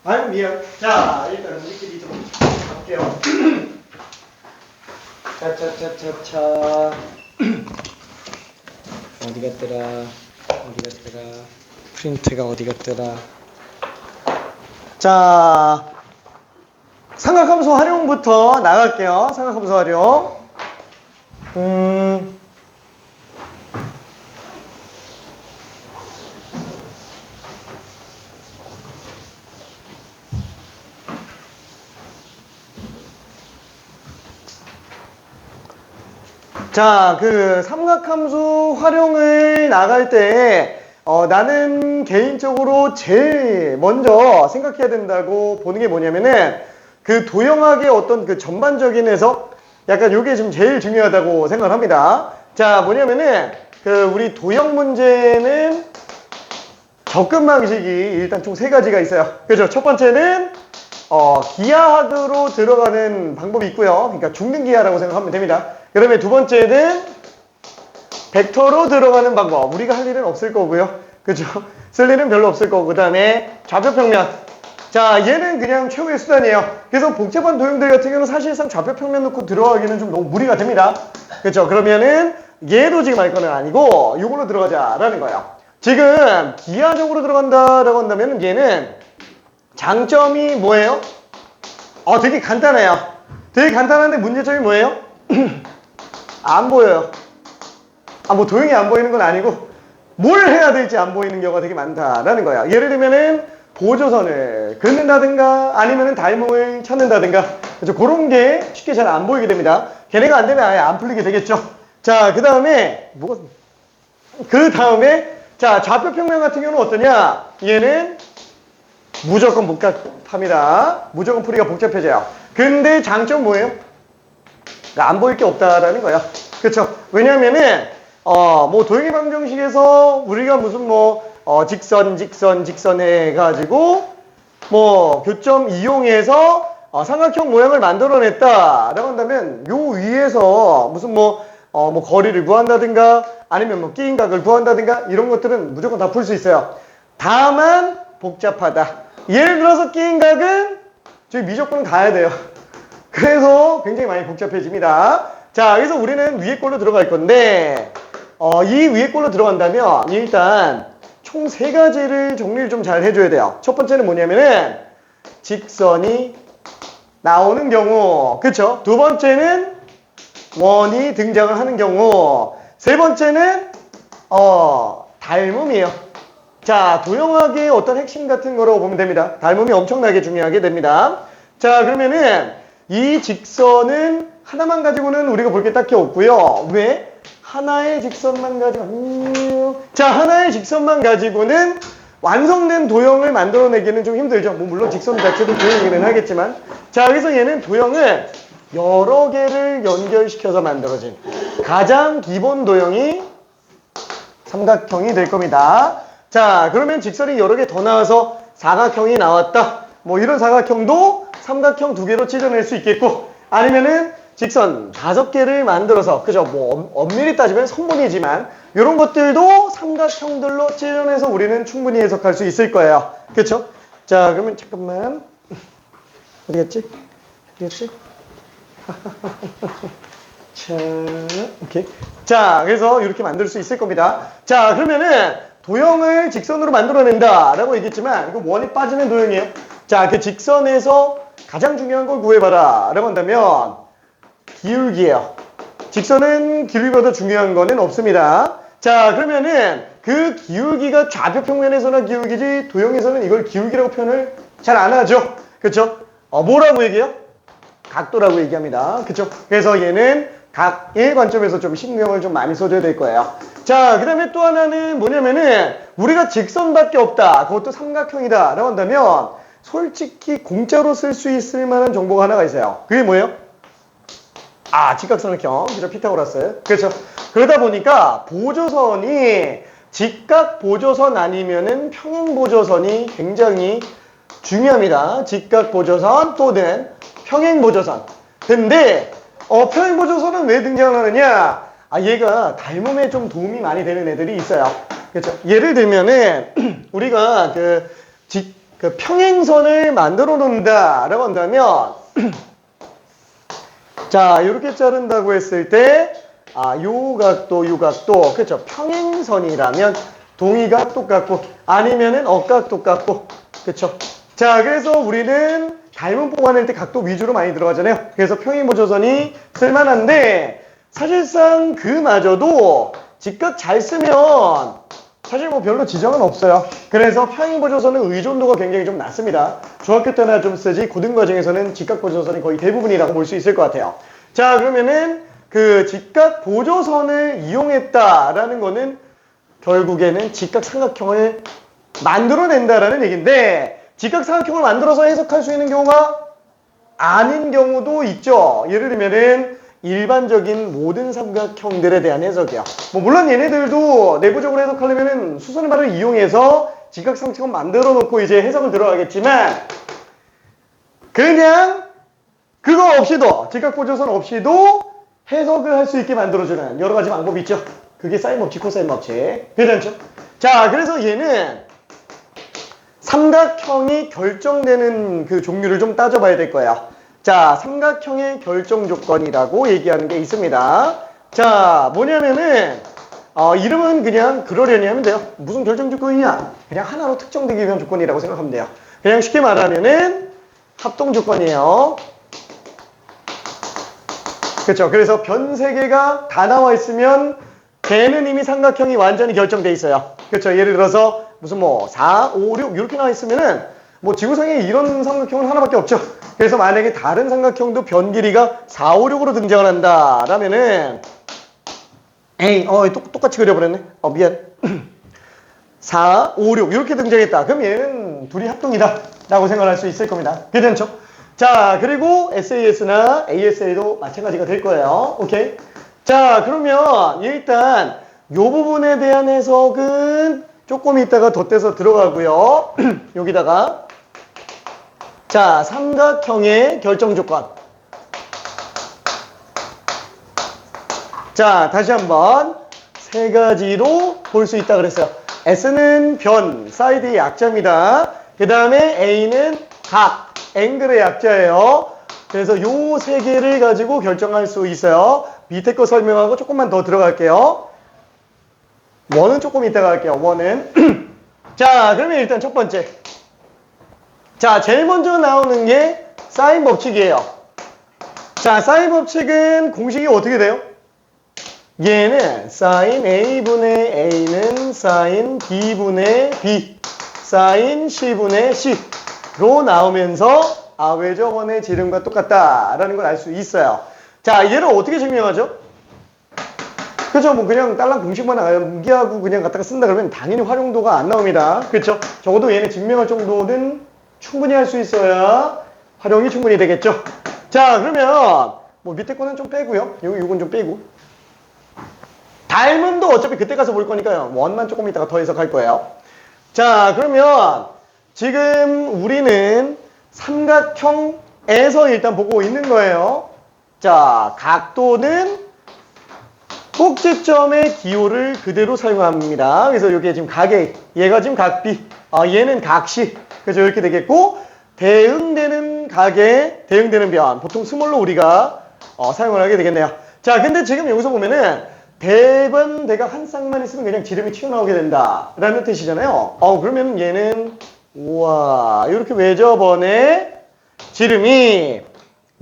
아유 미안. 자 일단 우리끼리 좀 갈게요. 차차차차차. 어디 갔더라? 프린트가 어디 갔더라? 자, 삼각함수 활용부터 나갈게요. 삼각함수 활용. 자, 그 삼각함수 활용을 나갈 때 나는 개인적으로 제일 먼저 생각해야 된다고 보는 게 뭐냐면은 그 도형학의 어떤 그 전반적인 해석, 약간 요게 좀 제일 중요하다고 생각을 합니다. 자, 뭐냐면은 그 우리 도형 문제는 접근 방식이 일단 총 세 가지가 있어요. 그죠? 첫 번째는 기하학으로 들어가는 방법이 있고요. 그러니까 중등 기하라고 생각하면 됩니다. 그 다음에 두 번째는 벡터로 들어가는 방법. 우리가 할 일은 없을 거고요. 그죠? 쓸 일은 별로 없을 거고. 그 다음에 좌표평면. 자, 얘는 그냥 최후의 수단이에요. 그래서 복잡한 도형들 같은 경우는 사실상 좌표평면 놓고 들어가기는 좀 너무 무리가 됩니다. 그죠? 그러면은 얘도 지금 할 거는 아니고 이걸로 들어가자라는 거예요. 지금 기하적으로 들어간다라고 한다면 얘는 장점이 뭐예요? 되게 간단해요. 되게 간단한데 문제점이 뭐예요? 안 보여요. 뭐 도형이 안 보이는 건 아니고 뭘 해야 될지 안 보이는 경우가 되게 많다라는 거야. 예를 들면은 보조선을 긋는다든가 아니면은 닮음을 찾는다든가 그래서 그런 게 쉽게 잘 안 보이게 됩니다. 걔네가 안 되면 아예 안 풀리게 되겠죠. 자, 그 다음에 자, 좌표평면 같은 경우는 어떠냐? 얘는 무조건 복잡합니다. 무조건 풀이가 복잡해져요. 근데 장점 뭐예요? 안 보일 게 없다라는 거야. 그쵸? 왜냐면은, 뭐, 도형의 방정식에서 우리가 무슨 직선 해가지고, 교점 이용해서 삼각형 모양을 만들어냈다라고 한다면, 요 위에서 무슨 거리를 구한다든가, 아니면 끼인 각을 구한다든가, 이런 것들은 무조건 다 풀 수 있어요. 다만, 복잡하다. 예를 들어서 끼인 각은 저희 미적분 가야 돼요. 그래서 굉장히 많이 복잡해집니다. 자, 그래서 우리는 위에 걸로 들어갈 건데 이 위에 걸로 들어간다면 일단 총 세 가지를 정리를 좀 잘 해줘야 돼요. 첫 번째는 뭐냐면은 직선이 나오는 경우, 그쵸? 두 번째는 원이 등장을 하는 경우, 세 번째는 닮음이에요. 자, 도형학의 어떤 핵심 같은 거로 보면 됩니다. 닮음이 엄청나게 중요하게 됩니다. 자, 그러면은 이 직선은 하나만 가지고는 우리가 볼 게 딱히 없고요. 왜? 하나의 직선만 가지고 하나의 직선만 가지고는 완성된 도형을 만들어내기는 좀 힘들죠. 물론 직선 자체도 도형이긴 하겠지만, 자, 그래서 얘는 도형을 여러 개를 연결시켜서 만들어진 가장 기본 도형이 삼각형이 될 겁니다. 자, 그러면 직선이 여러 개 더 나와서 사각형이 나왔다. 이런 사각형도 삼각형 두 개로 찢어낼 수 있겠고, 아니면은 직선 5개를 만들어서, 그죠? 엄밀히 따지면 선분이지만, 이런 것들도 삼각형들로 찢어내서 우리는 충분히 해석할 수 있을 거예요. 그쵸? 자, 그러면 잠깐만. 어디 갔지? 자, 오케이. 자, 그래서 이렇게 만들 수 있을 겁니다. 자, 그러면은 도형을 직선으로 만들어낸다라고 얘기했지만, 이거 원이 빠지는 도형이에요. 자, 그 직선에서 가장 중요한 걸 구해봐라 라고 한다면 기울기예요. 직선은 길이보다 중요한 거는 없습니다. 자, 그러면은 그 기울기가 좌표평면에서나 기울기지 도형에서는 이걸 기울기라고 표현을 잘 안 하죠. 그쵸? 뭐라고 얘기해요? 각도라고 얘기합니다. 그쵸? 그래서 얘는 각의 관점에서 좀 신경을 좀 많이 써줘야 될 거예요. 자, 그 다음에 또 하나는 뭐냐면은 우리가 직선밖에 없다. 그것도 삼각형이다 라고 한다면 솔직히 공짜로 쓸 수 있을 만한 정보가 하나가 있어요. 그게 뭐예요? 직각삼각형. 그죠? 피타고라스. 그렇죠? 그러다 보니까 보조선이 직각 보조선 아니면은 평행 보조선이 굉장히 중요합니다. 직각 보조선 또는 평행 보조선. 근데 평행 보조선은 왜 등장을 하느냐? 얘가 닮음에 좀 도움이 많이 되는 애들이 있어요. 그렇죠? 예를 들면은 우리가 그 평행선을 만들어 놓는다라고 한다면 자, 이렇게 자른다고 했을 때 요 각도, 요 각도, 그렇죠? 평행선이라면 동의각 똑같고 아니면은 억각 똑같고, 그렇죠? 자, 그래서 우리는 닮은 뽑아낼 때 각도 위주로 많이 들어가잖아요. 그래서 평행보조선이 쓸만한데 사실상 그마저도 직각 잘 쓰면 사실 뭐 별로 지장은 없어요. 그래서 평행보조선은 의존도가 굉장히 좀 낮습니다. 중학교 때나 좀 쓰지 고등과정에서는 직각보조선이 거의 대부분이라고 볼 수 있을 것 같아요. 자, 그러면은 그 직각보조선을 이용했다라는 거는 결국에는 직각삼각형을 만들어낸다라는 얘기인데 직각삼각형을 만들어서 해석할 수 있는 경우가 아닌 경우도 있죠. 예를 들면은 일반적인 모든 삼각형들에 대한 해석이요. 뭐 물론 얘네들도 내부적으로 해석하려면은 수선의 말을 이용해서 직각삼각형을 만들어 놓고 이제 해석을 들어가겠지만 그냥 그거 없이도 직각보조선 없이도 해석을 할 수 있게 만들어주는 여러 가지 방법이 있죠. 그게 사인 법칙, 코사인 법칙. 괜찮죠? 자, 그래서 얘는 삼각형이 결정되는 그 종류를 좀 따져봐야 될 거예요. 자, 삼각형의 결정 조건이라고 얘기하는 게 있습니다. 자, 뭐냐면은 이름은 그냥 그러려니 하면 돼요. 무슨 결정 조건이냐? 그냥 하나로 특정되기 위한 조건이라고 생각하면 돼요. 그냥 쉽게 말하면은 합동 조건이에요. 그렇죠. 그래서 변 세 개가 다 나와 있으면 걔는 이미 삼각형이 완전히 결정돼 있어요. 그렇죠. 예를 들어서 무슨 뭐 4, 5, 6 이렇게 나와 있으면은 뭐 지구상에 이런 삼각형은 하나밖에 없죠. 그래서 만약에 다른 삼각형도 변 길이가 4, 5, 6으로 등장을 한다 라면은 에이 똑같이 그려버렸네. 미안. 4, 5, 6 이렇게 등장했다. 그럼 얘는 둘이 합동이다 라고 생각할 수 있을 겁니다. 괜찮죠? 자, 그리고 SAS나 ASA도 마찬가지가 될 거예요. 오케이? 자, 그러면 일단 이 부분에 대한 해석은 조금 이따가 덧대서 들어가고요. 여기다가 자, 삼각형의 결정 조건. 자, 다시 한번 세 가지로 볼 수 있다 그랬어요. S는 변, 사이드의 약자입니다. 그 다음에 A는 각, 앵글의 약자예요. 그래서 요 세 개를 가지고 결정할 수 있어요. 밑에 거 설명하고 조금만 더 들어갈게요. 원은 조금 이따가 할게요. 원은. 자, 그러면 일단 첫 번째. 자, 제일 먼저 나오는 게 사인 법칙이에요. 자, 사인 법칙은 공식이 어떻게 돼요? 얘는 사인 A분의 A는 사인 B분의 B, 사인 C분의 C로 나오면서 외접원의 지름과 똑같다라는 걸 알 수 있어요. 자, 얘를 어떻게 증명하죠? 그렇죠. 뭐 그냥 딸랑 공식만 암기하고 그냥 갖다가 쓴다 그러면 당연히 활용도가 안 나옵니다. 그렇죠. 적어도 얘는 증명할 정도는 충분히 할 수 있어야 활용이 충분히 되겠죠. 자, 그러면 뭐 밑에 거는 좀 빼고요. 요건 좀 빼고. 닮음도 어차피 그때 가서 볼 거니까요. 원만 조금 이따가 더 해석할 거예요. 자, 그러면 지금 우리는 삼각형에서 일단 보고 있는 거예요. 자, 각도는 꼭지점의 기호를 그대로 사용합니다. 그래서 이게 지금 각 A, 얘가 지금 각 B, 얘는 각 C. 그래서 이렇게 되겠고, 대응되는 각에 대응되는 변. 보통 스몰로 우리가 사용을 하게 되겠네요. 자, 근데 지금 여기서 보면은 대번 대각 한 쌍만 있으면 그냥 지름이 튀어나오게 된다 라는 뜻이잖아요. 그러면 얘는 우와, 이렇게 외접원의 지름이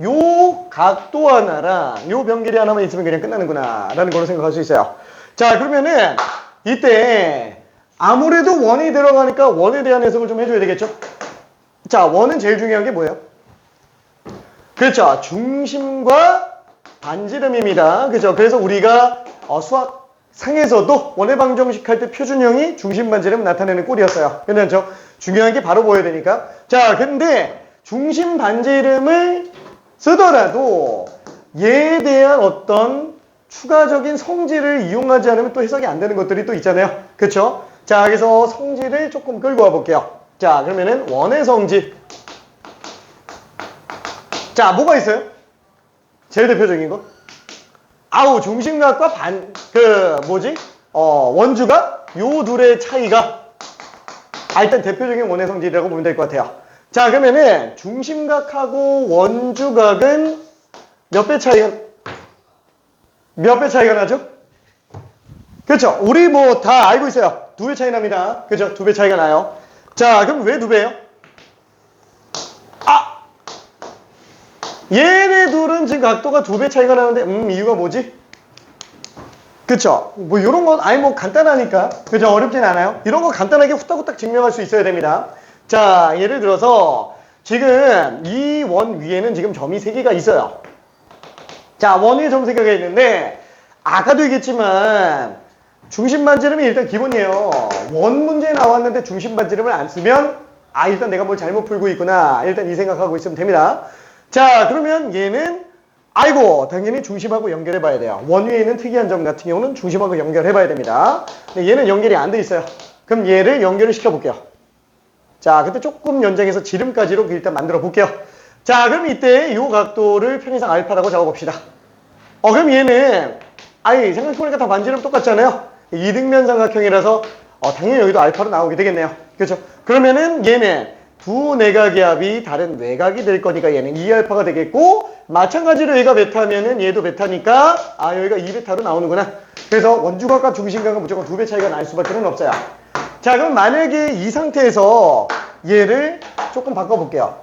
요 각도 하나랑 요 변길이 하나만 있으면 그냥 끝나는구나 라는 걸로 생각할 수 있어요. 자, 그러면은 이때 아무래도 원이 들어가니까 원에 대한 해석을 좀 해줘야 되겠죠. 자, 원은 제일 중요한 게 뭐예요? 그렇죠. 중심과 반지름입니다. 그렇죠. 그래서 우리가 수학 상에서도 원의 방정식 할 때 표준형이 중심 반지름 나타내는 꼴이었어요. 괜찮죠? 중요한 게 바로 보여야 되니까. 자, 근데 중심 반지름을 쓰더라도 얘에 대한 어떤 추가적인 성질을 이용하지 않으면 또 해석이 안 되는 것들이 또 있잖아요. 그렇죠? 자, 그래서 성질을 조금 끌고 와 볼게요. 자, 그러면은 원의 성질. 자, 뭐가 있어요? 제일 대표적인 거? 중심각과 원주가 요 둘의 차이가 일단 대표적인 원의 성질이라고 보면 될 것 같아요. 자, 그러면은 중심각하고 원주각은 몇 배 차이가 나죠? 그렇죠? 우리 뭐 다 알고 있어요. 2배 차이 납니다. 그렇죠? 2배 차이가 나요. 자, 그럼 왜 2배예요? 얘네 둘은 지금 각도가 2배 차이가 나는데 이유가 뭐지? 그쵸? 뭐 이런 건 아니 뭐 간단하니까 그죠? 어렵진 않아요. 이런 거 간단하게 후딱후딱 증명할 수 있어야 됩니다. 자, 예를 들어서 지금 이 원 위에는 지금 점이 3개가 있어요. 자, 원 위에 점 3개가 있는데 아까도 얘기했지만 중심 반지름이 일단 기본이에요. 원 문제에 나왔는데 중심 반지름을 안 쓰면 일단 내가 뭘 잘못 풀고 있구나. 일단 이 생각하고 있으면 됩니다. 자, 그러면 얘는 당연히 중심하고 연결해 봐야 돼요. 원 위에 있는 특이한 점 같은 경우는 중심하고 연결해 봐야 됩니다. 근데 얘는 연결이 안 돼 있어요. 그럼 얘를 연결을 시켜 볼게요. 자, 그때 조금 연장해서 지름까지로 일단 만들어 볼게요. 자, 그럼 이때 이 각도를 편의상 알파라고 적어 봅시다. 그럼 얘는 생각해보니까 다 반지름 똑같잖아요. 이등변 삼각형이라서 당연히 여기도 알파로 나오게 되겠네요. 그렇죠? 그러면은 얘는 두 내각의 합이 다른 외곽이 될 거니까 얘는 2알파가 되겠고, 마찬가지로 얘가 베타면은 얘도 베타니까 여기가 2베타로 나오는구나. 그래서 원주각과 중심각은 무조건 2배 차이가 날 수밖에 없어요. 자, 그럼 만약에 이 상태에서 얘를 조금 바꿔볼게요.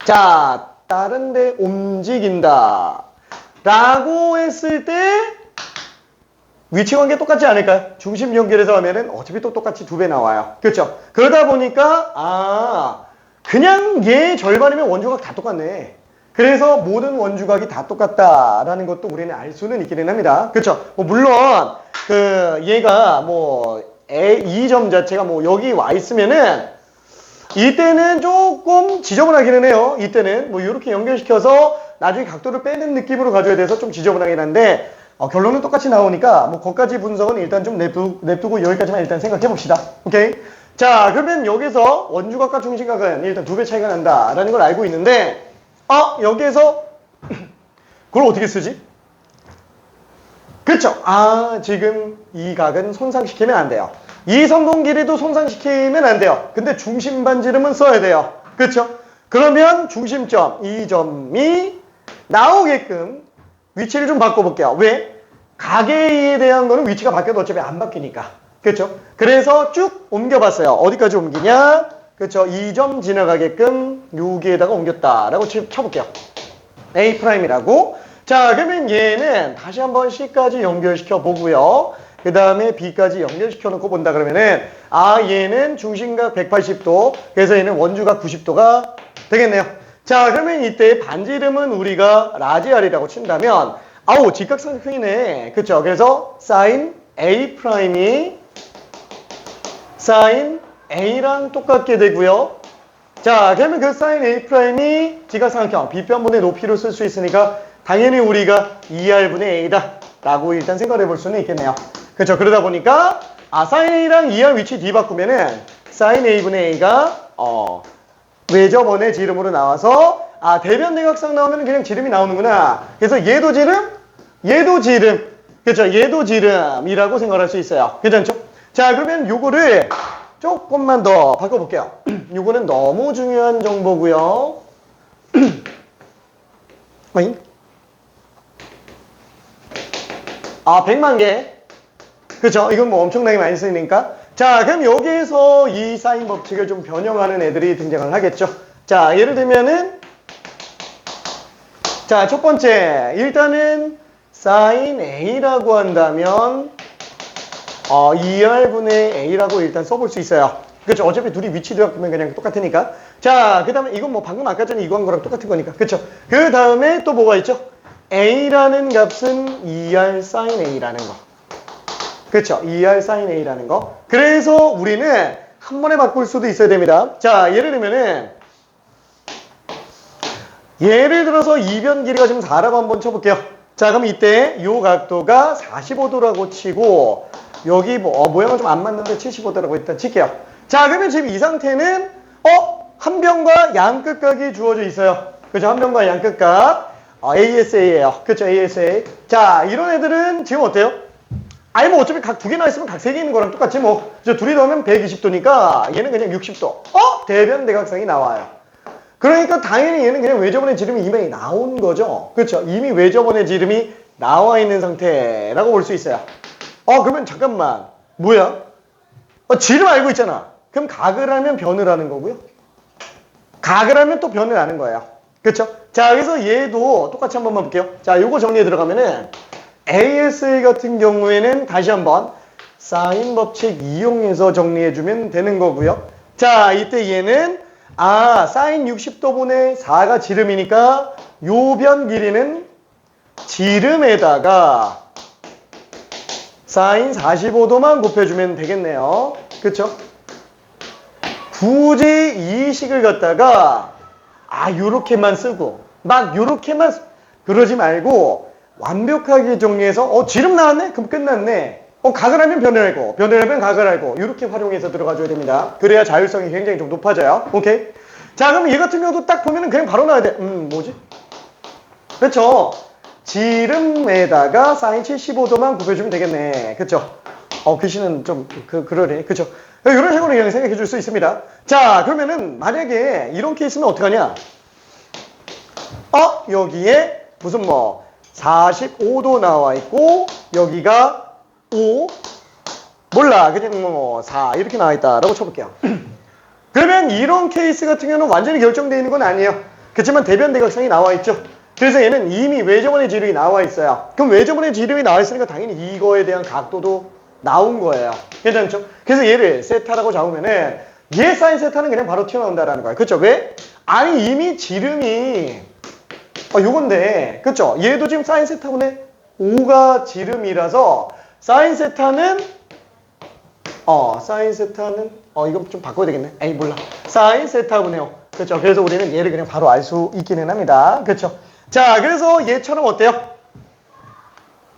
자, 다른 데 움직인다 라고 했을 때 위치 관계 똑같지 않을까요? 중심 연결해서 하면은 어차피 또 똑같이 2배 나와요. 그렇죠? 그러다 보니까 그냥 얘 절반이면 원주각 다 똑같네. 그래서 모든 원주각이 다 똑같다라는 것도 우리는 알 수는 있기는 합니다. 그렇죠? 물론 얘가 이 점 자체가 여기 와 있으면은 이때는 조금 지저분하기는 해요. 이때는 이렇게 연결시켜서 나중에 각도를 빼는 느낌으로 가져야 돼서 좀 지저분하긴 한데 결론은 똑같이 나오니까 거기까지 분석은 일단 좀 냅두고 여기까지만 일단 생각해 봅시다. 오케이? 자, 그러면 여기서 원주각과 중심각은 일단 2배 차이가 난다라는 걸 알고 있는데 여기에서 그걸 어떻게 쓰지? 그쵸? 지금 이 각은 손상시키면 안 돼요. 이 선분 길이도 손상시키면 안 돼요. 근데 중심 반지름은 써야 돼요. 그쵸? 그러면 중심점, 이 점이 나오게끔 위치를 좀 바꿔볼게요. 왜? 각에 대한 거는 위치가 바뀌어도 어차피 안 바뀌니까. 그렇죠? 그래서 쭉 옮겨봤어요. 어디까지 옮기냐? 그렇죠? 이 점 지나가게끔 여기에다가 옮겼다라고 쳐볼게요. A'이라고. 자, 그러면 얘는 다시 한번 C까지 연결시켜 보고요. 그 다음에 B까지 연결시켜 놓고 본다 그러면은 얘는 중심각 180도, 그래서 얘는 원주각 90도가 되겠네요. 자, 그러면 이때 반지름은 우리가 라지 R이라고 친다면 직각삼각형이네. 그쵸? 그래서 sin A'이 sin A랑 똑같게 되고요. 자, 그러면 그 sin A'이 직각삼각형 B변분의 높이로 쓸 수 있으니까 당연히 우리가 2R분의 A다 라고 일단 생각해 볼 수는 있겠네요. 그쵸? 그러다 보니까 sin A랑 2R 위치 뒤바꾸면은 sin A분의 A가 외접원의 지름으로 나와서 대변 내각상 나오면 그냥 지름이 나오는구나. 그래서 얘도 지름, 얘도 지름. 그렇죠? 얘도 지름이라고 생각할 수 있어요. 괜찮죠? 자, 그러면 요거를 조금만 더 바꿔볼게요. 요거는 너무 중요한 정보고요. 100만 개. 그렇죠? 이건 엄청나게 많이 쓰니까. 자, 그럼 여기에서 이 사인 법칙을 좀 변형하는 애들이 등장을 하겠죠. 자, 예를 들면은 자, 첫 번째 일단은 sin A라고 한다면 2R분의 A라고 일단 써볼 수 있어요. 그렇죠? 어차피 둘이 위치 되었으면 그냥 똑같으니까. 자, 그 다음에 이건 방금 아까 전에 이거 한 거랑 똑같은 거니까. 그렇죠? 그 다음에 또 뭐가 있죠? A라는 값은 2R sin A라는 거. 그렇죠? 2R sin A라는 거. 그래서 우리는 한 번에 바꿀 수도 있어야 됩니다. 자, 예를 들어서 이변 길이가 지금 4라고 한번 쳐볼게요. 자, 그럼 이때 이 각도가 45도라고 치고 여기 모양은 좀 안 맞는데 75도라고 일단 칠게요. 자, 그러면 지금 이 상태는 한 변과 양끝각이 주어져 있어요. 그죠? 한 변과 양끝각 ASA예요. 그렇죠? ASA. 자, 이런 애들은 지금 어때요? 아니 뭐 어차피 각 두 개나 있으면 각 세 개 있는 거랑 똑같지 뭐. 저 둘이 더하면 120도니까 얘는 그냥 60도. 대변 대각상이 나와요. 그러니까 당연히 얘는 그냥 외접원의 지름이 이미 나온 거죠. 그렇죠? 이미 외접원의 지름이 나와 있는 상태라고 볼 수 있어요. 그러면 잠깐만. 뭐야? 지름 알고 있잖아. 그럼 각을 하면 변을 하는 거고요. 각을 하면 또 변을 하는 거예요. 그렇죠? 자, 그래서 얘도 똑같이 한 번만 볼게요. 자, 요거 정리해 들어가면은 ASA 같은 경우에는 다시 한번 사인 법칙 이용해서 정리해주면 되는 거고요. 자, 이때 얘는 사인 60도분의 4가 지름이니까 요 변 길이는 지름에다가 사인 45도만 곱해주면 되겠네요. 그쵸? 굳이 이 식을 갖다가 요렇게만 쓰고 막 요렇게만 그러지 말고 완벽하게 정리해서 지름 나왔네? 그럼 끝났네. 각을 하면 변을 알고 변을 하면 각을 알고 이렇게 활용해서 들어가줘야 됩니다. 그래야 자율성이 굉장히 좀 높아져요. 오케이? 자, 그럼 얘 같은 경우도 딱 보면은 그냥 바로 나와야 돼. 뭐지? 그렇죠? 지름에다가 사인 75도만 곱해주면 되겠네. 그쵸? 글씨는 좀 그러네. 그쵸? 이런 식으로 그냥 생각해 줄 수 있습니다. 자, 그러면은 만약에 이런 케이스는 어떡하냐? 여기에 무슨 45도 나와 있고 여기가 5 몰라 그냥 4 이렇게 나와 있다라고 쳐볼게요. 그러면 이런 케이스 같은 경우는 완전히 결정되어 있는 건 아니에요. 그렇지만 대변 대각상이 나와 있죠. 그래서 얘는 이미 외접원의 지름이 나와 있어요. 그럼 외접원의 지름이 나와 있으니까 당연히 이거에 대한 각도도 나온 거예요. 괜찮죠? 그래서 얘를 세타라고 잡으면은 얘 사인 세타는 그냥 바로 튀어나온다라는 거예요. 그쵸? 왜? 아니 이미 지름이 요건데 그쵸? 얘도 지금 사인 세타분의 5가 지름이라서 사인 세타는 이거 좀 바꿔야 되겠네. 에이 몰라. 사인 세타분의 5. 그쵸? 그래서 우리는 얘를 그냥 바로 알 수 있기는 합니다. 그쵸? 자, 그래서 얘처럼 어때요?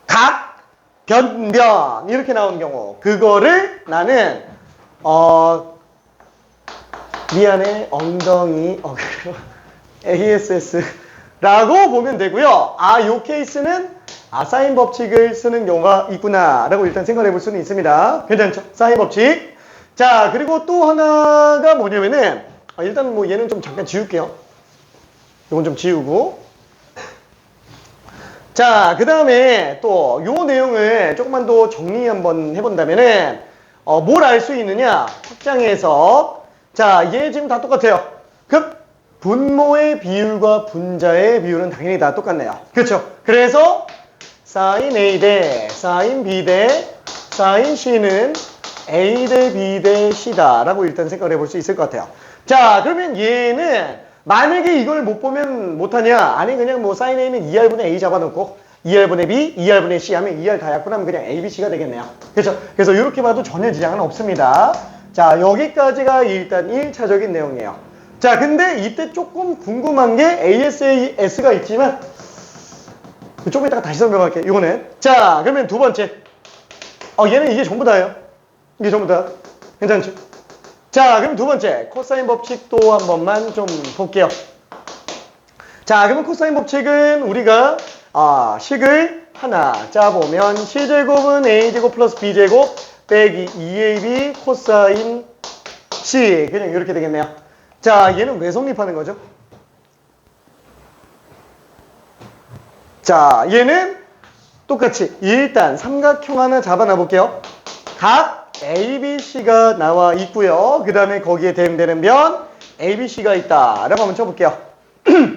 각, 변변 이렇게 나오는 경우 그거를 나는 미안해 엉덩이 ASS라고 보면 되고요. 요 케이스는 사인 법칙을 쓰는 경우가 있구나 라고 일단 생각해 볼 수는 있습니다. 괜찮죠? 사인 법칙. 자, 그리고 또 하나가 뭐냐면은 일단 얘는 좀 잠깐 지울게요. 이건 좀 지우고 자, 그 다음에 또 요 내용을 조금만 더 정리 한번 해본다면은 뭘 알 수 있느냐? 확장해서 자, 얘 지금 다 똑같아요. 그 분모의 비율과 분자의 비율은 당연히 다 똑같네요. 그렇죠? 그래서 사인 A 대 사인 B 대 사인 C는 A 대 B 대 C다 라고 일단 생각을 해볼 수 있을 것 같아요. 자, 그러면 얘는 만약에 이걸 못 보면 못하냐? 아니 그냥 사인 A는 2R분의 A 잡아놓고 2R분의 B, 2R분의 C 하면 2R 다 약분하면 그냥 A, B, C가 되겠네요. 그렇죠? 그래서 이렇게 봐도 전혀 지장은 없습니다. 자, 여기까지가 일단 1차적인 내용이에요. 자, 근데 이때 조금 궁금한 게 ASAS가 있지만 조금 이따가 다시 설명할게요. 이거는. 자, 그러면 두 번째. 얘는 이게 전부 다예요. 이게 전부 다. 괜찮죠? 자, 그럼 두 번째. 코사인 법칙도 한 번만 좀 볼게요. 자, 그러면 코사인 법칙은 우리가 식을 하나 짜보면 C제곱은 A제곱 플러스 B제곱 빼기 2AB 코사인 C. 그냥 이렇게 되겠네요. 자, 얘는 왜 성립하는 거죠? 자, 얘는 똑같이 일단 삼각형 하나 잡아놔 볼게요. 각 ABC가 나와 있고요. 그 다음에 거기에 대응되는 변 ABC가 있다 라고 한번 쳐볼게요.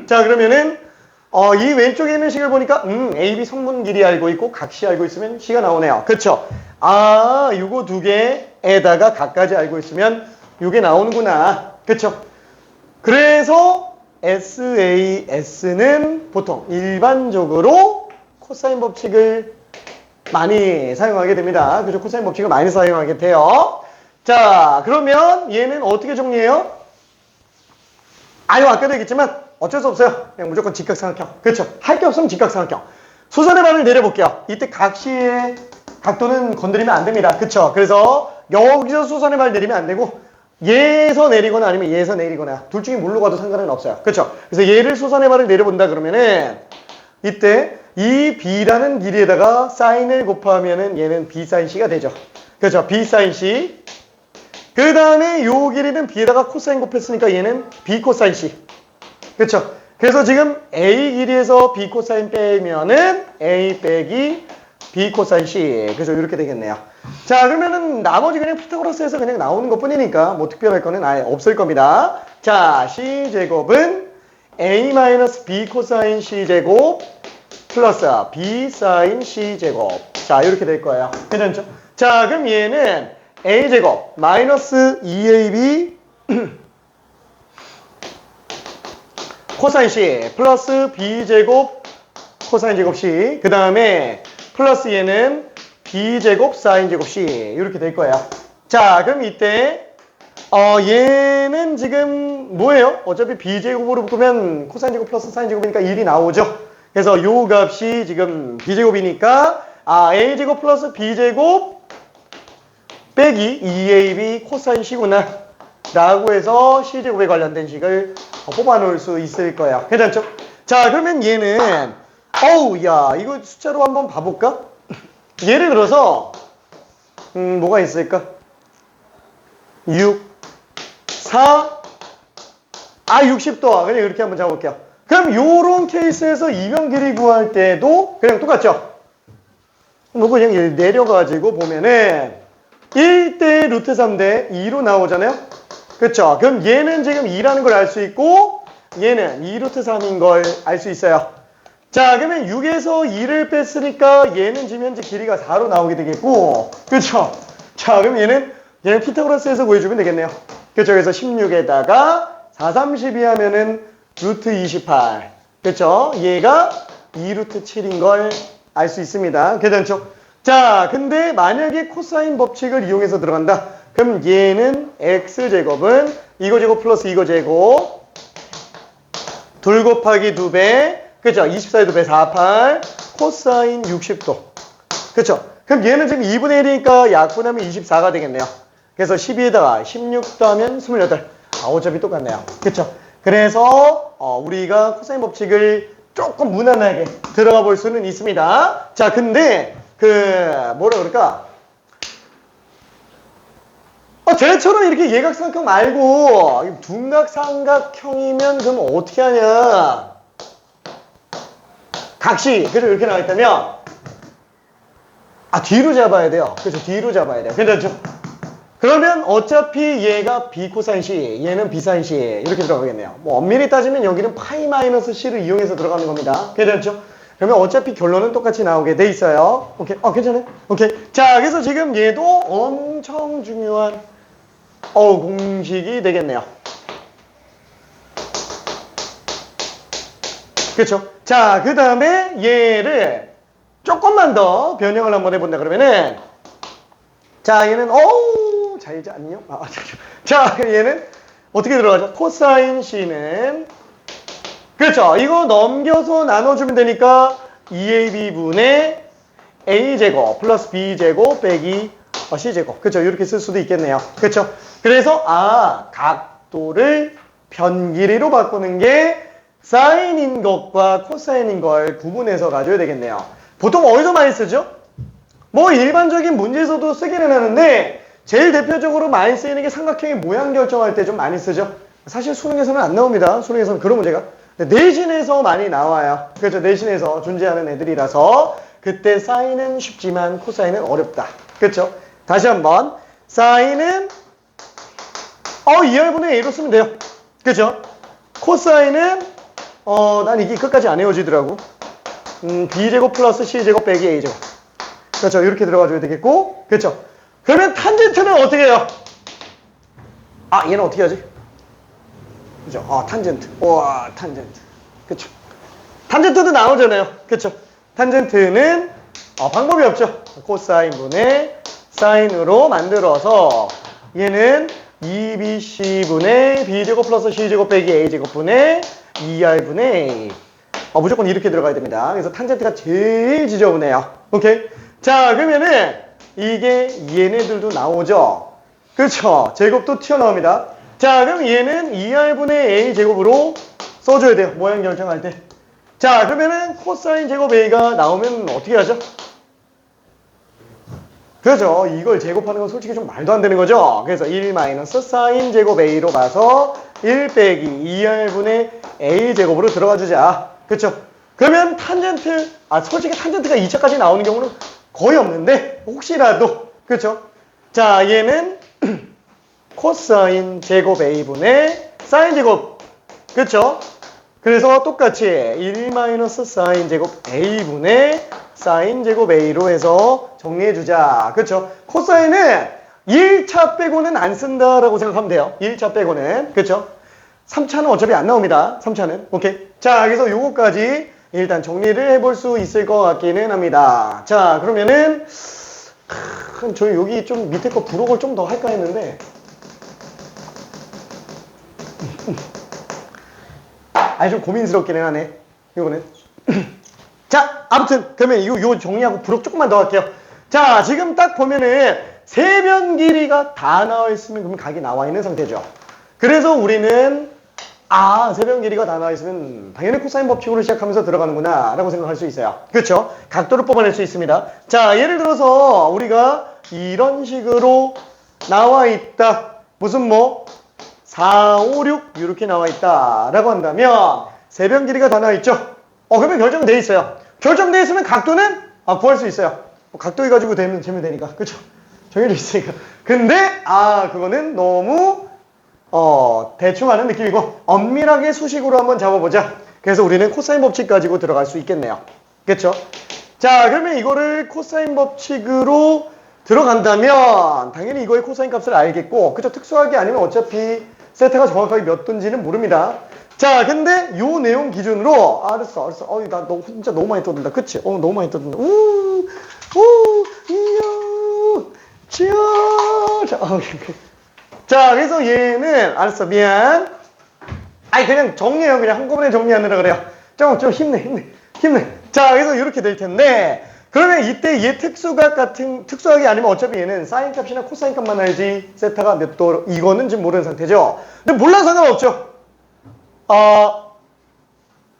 자, 그러면은 이 왼쪽에 있는 식을 보니까 AB 성분 길이 알고 있고 각시 알고 있으면 C가 나오네요. 그쵸? 요거 두 개에다가 각까지 알고 있으면 요게 나오는구나. 그쵸? 그래서 SAS는 보통 일반적으로 코사인 법칙을 많이 사용하게 됩니다. 그죠? 코사인 법칙을 많이 사용하게 돼요. 자, 그러면 얘는 어떻게 정리해요? 아까도 얘기했지만 어쩔 수 없어요. 그냥 무조건 직각삼각형. 그렇죠? 할 게 없으면 직각삼각형. 소선의 반을 내려볼게요. 이때 각시의 각도는 건드리면 안 됩니다. 그렇죠? 그래서 여기서 소선의 반을 내리면 안 되고 얘에서 내리거나 아니면 얘에서 내리거나 둘 중에 뭘로 가도 상관은 없어요. 그렇죠? 그래서 얘를 소선의 반을 내려본다 그러면은 이때 이 b라는 길이에다가 사인을 곱하면은 얘는 b 사인 c가 되죠. 그렇죠. b 사인 c. 그 다음에 요 길이는 b에다가 코사인 곱했으니까 얘는 b 코사인 c. 그렇죠. 그래서 지금 a 길이에서 b 코사인 빼면은 a 빼기 b 코사인 c. 그래서 이렇게 되겠네요. 자, 그러면은 나머지 그냥 피타고라스에서 그냥 나오는 것 뿐이니까 뭐 특별할 거는 아예 없을 겁니다. 자, c 제곱은 a 마이너스 b 코사인 c 제곱 플러스 b 사인 c 제곱. 자, 이렇게 될 거예요. 괜찮죠? 자, 그럼 얘는 a 제곱 마이너스 2ab 코사인 c 플러스 b 제곱 코사인 제곱 c. 그 다음에 플러스 얘는 b 제곱 사인 제곱 c. 이렇게 될 거예요. 자, 그럼 이때 얘는 지금 뭐예요? 어차피 b 제곱으로 묶으면 코사인 제곱 플러스 사인 제곱이니까 1이 나오죠. 그래서 요 값이 지금 b 제곱이니까 a 제곱 플러스 b 제곱 빼기 2ab 코사인 c구나 라고 해서 c 제곱에 관련된 식을 뽑아 놓을 수 있을 거예요. 괜찮죠? 자, 그러면 얘는 야, 이거 숫자로 한번 봐볼까? 예를 들어서 뭐가 있을까? 6 4 60도. 그냥 이렇게 한번 잡아볼게요. 그럼 요런 케이스에서 이변 길이 구할 때도 그냥 똑같죠? 뭐 그냥 내려가지고 보면은 1대 루트 3대 2로 나오잖아요? 그쵸? 그럼 얘는 지금 2라는 걸 알 수 있고 얘는 2 루트 3인 걸 알 수 있어요. 자, 그러면 6에서 2를 뺐으니까 얘는 지금 현재 길이가 4로 나오게 되겠고, 그쵸? 자, 그럼 얘는 피타고라스에서 구해주면 되겠네요. 그쵸? 그래서 16에다가 4, 32 하면은 루트 28. 그쵸? 얘가 2 루트 7인 걸 알 수 있습니다. 괜찮죠? 자, 근데 만약에 코사인 법칙을 이용해서 들어간다. 그럼 얘는 x제곱은 이거 제곱 플러스 이거 제곱 2 곱하기 2배, 그죠? 24의 2배 48 코사인 60도. 그쵸? 그럼 얘는 지금 2분의 1이니까 약분하면 24가 되겠네요. 그래서 12에다가 16 더하면 28. 어차피 똑같네요. 그쵸? 그래서 우리가 코사인 법칙을 조금 무난하게 들어가 볼 수는 있습니다. 자, 근데 뭐라 그럴까? 쟤처럼 이렇게 예각삼각 말고 둔각삼각형이면 그럼 어떻게 하냐? 각시 그래서 이렇게 나와 있다면 뒤로 잡아야 돼요. 그렇죠? 뒤로 잡아야 돼요. 괜찮죠? 그러면 어차피 얘가 b 코사인 c, 얘는 b 사인 c 이렇게 들어가겠네요. 뭐 엄밀히 따지면 여기는 파이 마이너스 c를 이용해서 들어가는 겁니다. 괜찮죠? 그러면 어차피 결론은 똑같이 나오게 돼 있어요. 오케이? 괜찮아요? 오케이. 자, 그래서 지금 얘도 엄청 중요한 공식이 되겠네요. 그렇죠? 자, 그 다음에 얘를 조금만 더 변형을 한번 해본다 그러면은 자, 얘는 잘 잤냐? 자, 얘는 어떻게 들어가죠? 코사인 C는 그렇죠? 이거 넘겨서 나눠주면 되니까 2ab분의 a제곱 플러스 b제곱 빼기 c제곱. 그렇죠? 이렇게 쓸 수도 있겠네요. 그렇죠? 그래서 각도를 변길이로 바꾸는 게 사인인 것과 코사인인 걸 구분해서 가져야 되겠네요. 보통 어디서 많이 쓰죠? 뭐 일반적인 문제에서도 쓰기는 하는데 제일 대표적으로 많이 쓰이는 게 삼각형의 모양 결정할 때 좀 많이 쓰죠. 사실 수능에서는 안 나옵니다. 수능에서는 그런 문제가. 내신에서 많이 나와요. 그렇죠? 내신에서 존재하는 애들이라서 그때 사인은 쉽지만 코사인은 어렵다. 그렇죠? 다시 한번 사인은 2r분의 a로 쓰면 돼요. 그렇죠? 코사인은 난 이게 끝까지 안 헤어지더라고. b제곱 플러스 c제곱 빼기 a제곱. 그렇죠? 이렇게 들어가줘야 되겠고. 그렇죠? 그러면 탄젠트는 어떻게 해요? 얘는 어떻게 하지? 그죠? 탄젠트. 우와, 탄젠트. 그쵸? 탄젠트도 나오잖아요. 그쵸? 탄젠트는 방법이 없죠. 코사인분의 사인으로 만들어서 얘는 2bc분의 b제곱 플러스 c제곱 빼기 a제곱분의 2r분의 a. 무조건 이렇게 들어가야 됩니다. 그래서 탄젠트가 제일 지저분해요. 오케이? 자, 그러면은 이게 얘네들도 나오죠. 그렇죠? 제곱도 튀어나옵니다. 자, 그럼 얘는 2r분의 a제곱으로 써줘야 돼요. 모양 결정할 때. 자, 그러면은 코사인 제곱 A가 나오면 어떻게 하죠? 그렇죠. 이걸 제곱하는 건 솔직히 좀 말도 안 되는 거죠. 그래서 1 마이너스 사인 제곱 A로 가서 1 빼기 2R분의 A 제곱으로 들어가 주자. 그렇죠. 그러면 탄젠트, 솔직히 탄젠트가 2차까지 나오는 경우는 거의 없는데 혹시라도, 그렇죠. 자, 얘는 코사인 제곱 A분의 사인 제곱, 그렇죠. 그래서 똑같이 1 마이너스 사인 제곱 A분의 사인 제곱 A로 해서 정리해주자. 그렇죠. 코사인은 1차 빼고는 안 쓴다라고 생각하면 돼요. 1차 빼고는. 그렇죠. 3차는 어차피 안 나옵니다. 3차는. 오케이. 자, 그래서 요거까지 일단 정리를 해볼 수 있을 것 같기는 합니다. 자, 그러면은 저희 여기 좀 밑에 거 부록을 좀 더 할까 했는데 좀 고민스럽기는 하네. 요거는. 자, 아무튼 그러면 요 정리하고 부록 조금만 더 할게요. 자, 지금 딱 보면은 세변 길이가 다 나와 있으면 그럼 각이 나와 있는 상태죠. 그래서 우리는 세변 길이가 다 나와 있으면 당연히 코사인 법칙으로 시작하면서 들어가는구나 라고 생각할 수 있어요. 그렇죠? 각도를 뽑아낼 수 있습니다. 자, 예를 들어서 우리가 이런 식으로 나와 있다. 무슨 4, 5, 6 이렇게 나와 있다 라고 한다면 세변 길이가 다 나와 있죠. 그러면 결정돼 있어요. 결정돼 있으면 각도는 구할 수 있어요. 각도 해가지고 재면 되니까. 그쵸? 정해져 있으니까. 근데 그거는 너무 대충 하는 느낌이고 엄밀하게 수식으로 한번 잡아보자. 그래서 우리는 코사인 법칙 가지고 들어갈 수 있겠네요. 그쵸? 자, 그러면 이거를 코사인 법칙으로 들어간다면 당연히 이거의 코사인 값을 알겠고, 그쵸? 특수하게 아니면 어차피 세타가 정확하게 몇 도인지는 모릅니다. 자, 근데 요 내용 기준으로 알았어. 나 너 진짜 너무 많이 떠든다. 그치? 너무 많이 떠든다. 이야, 치아. 자, 그래서 얘는 알았어. 미안. 그냥 정리해요. 그냥 한꺼번에 정리하느라 그래요. 좀 힘내. 자, 그래서 이렇게 될 텐데, 그러면 이때 얘 특수하게 아니면 어차피 얘는 사인 값이나 코사인 값만 알지 세타가 몇 도, 이거는 지금 모르는 상태죠. 근데 몰라도 상관없죠.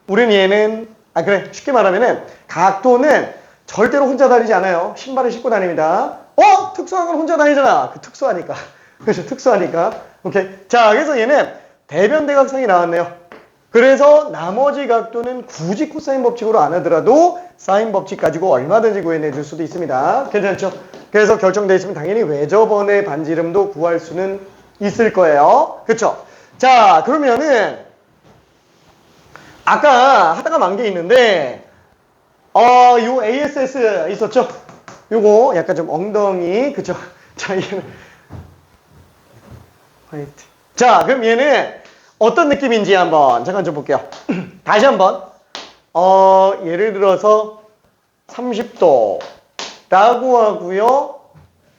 우리는 얘는, 그래. 쉽게 말하면은, 각도는 절대로 혼자 다니지 않아요. 신발을 신고 다닙니다. 특수한 건 혼자 다니잖아. 특수하니까. 그렇죠. 특수하니까. 오케이. 자, 그래서 얘는 대변대각상이 나왔네요. 그래서 나머지 각도는 굳이 코사인 법칙으로 안 하더라도 사인 법칙 가지고 얼마든지 구해내줄 수도 있습니다. 괜찮죠? 그래서 결정되어 있으면 당연히 외접원의 반지름도 구할 수는 있을 거예요. 그쵸? 자, 그러면은 아까 하다가 만 게 있는데 요 ASS 있었죠? 요거 약간 좀 엉덩이, 그쵸? 자, 얘는 화이트. 자, 그럼 얘는 어떤 느낌인지 한번 잠깐 좀 볼게요. 다시 한번 예를 들어서 30도라고 하고요,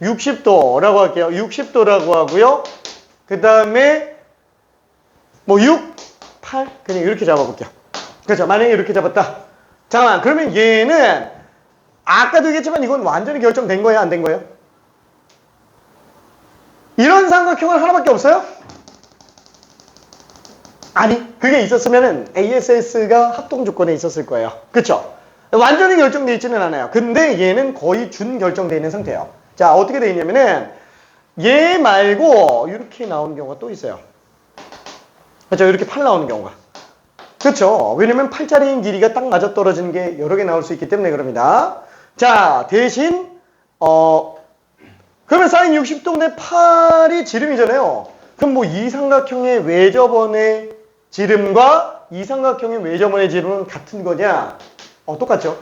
60도라고 할게요. 60도라고 하고요. 그 다음에 6, 8 그냥 이렇게 잡아볼게요. 그렇죠? 만약에 이렇게 잡았다. 잠깐만, 그러면 얘는 아까도 얘기했지만 이건 완전히 결정된 거예요? 안 된 거예요? 이런 삼각형은 하나밖에 없어요? 아니, 그게 있었으면은 ASS가 합동 조건에 있었을 거예요. 그쵸? 완전히 결정되어 있지는 않아요. 근데 얘는 거의 준 결정되어 있는 상태예요. 자, 어떻게 되어 있냐면은 얘 말고 이렇게 나오는 경우가 또 있어요. 그렇죠? 이렇게 8 나오는 경우가. 그렇죠? 왜냐면 8짜리인 길이가 딱 맞아떨어지는 게 여러 개 나올 수 있기 때문에 그럽니다. 자, 대신 그러면 사인 60도인데 8이 지름이잖아요. 그럼 이 삼각형의 외접원의 지름과 이 삼각형의 외접원의 지름은 같은 거냐? 똑같죠?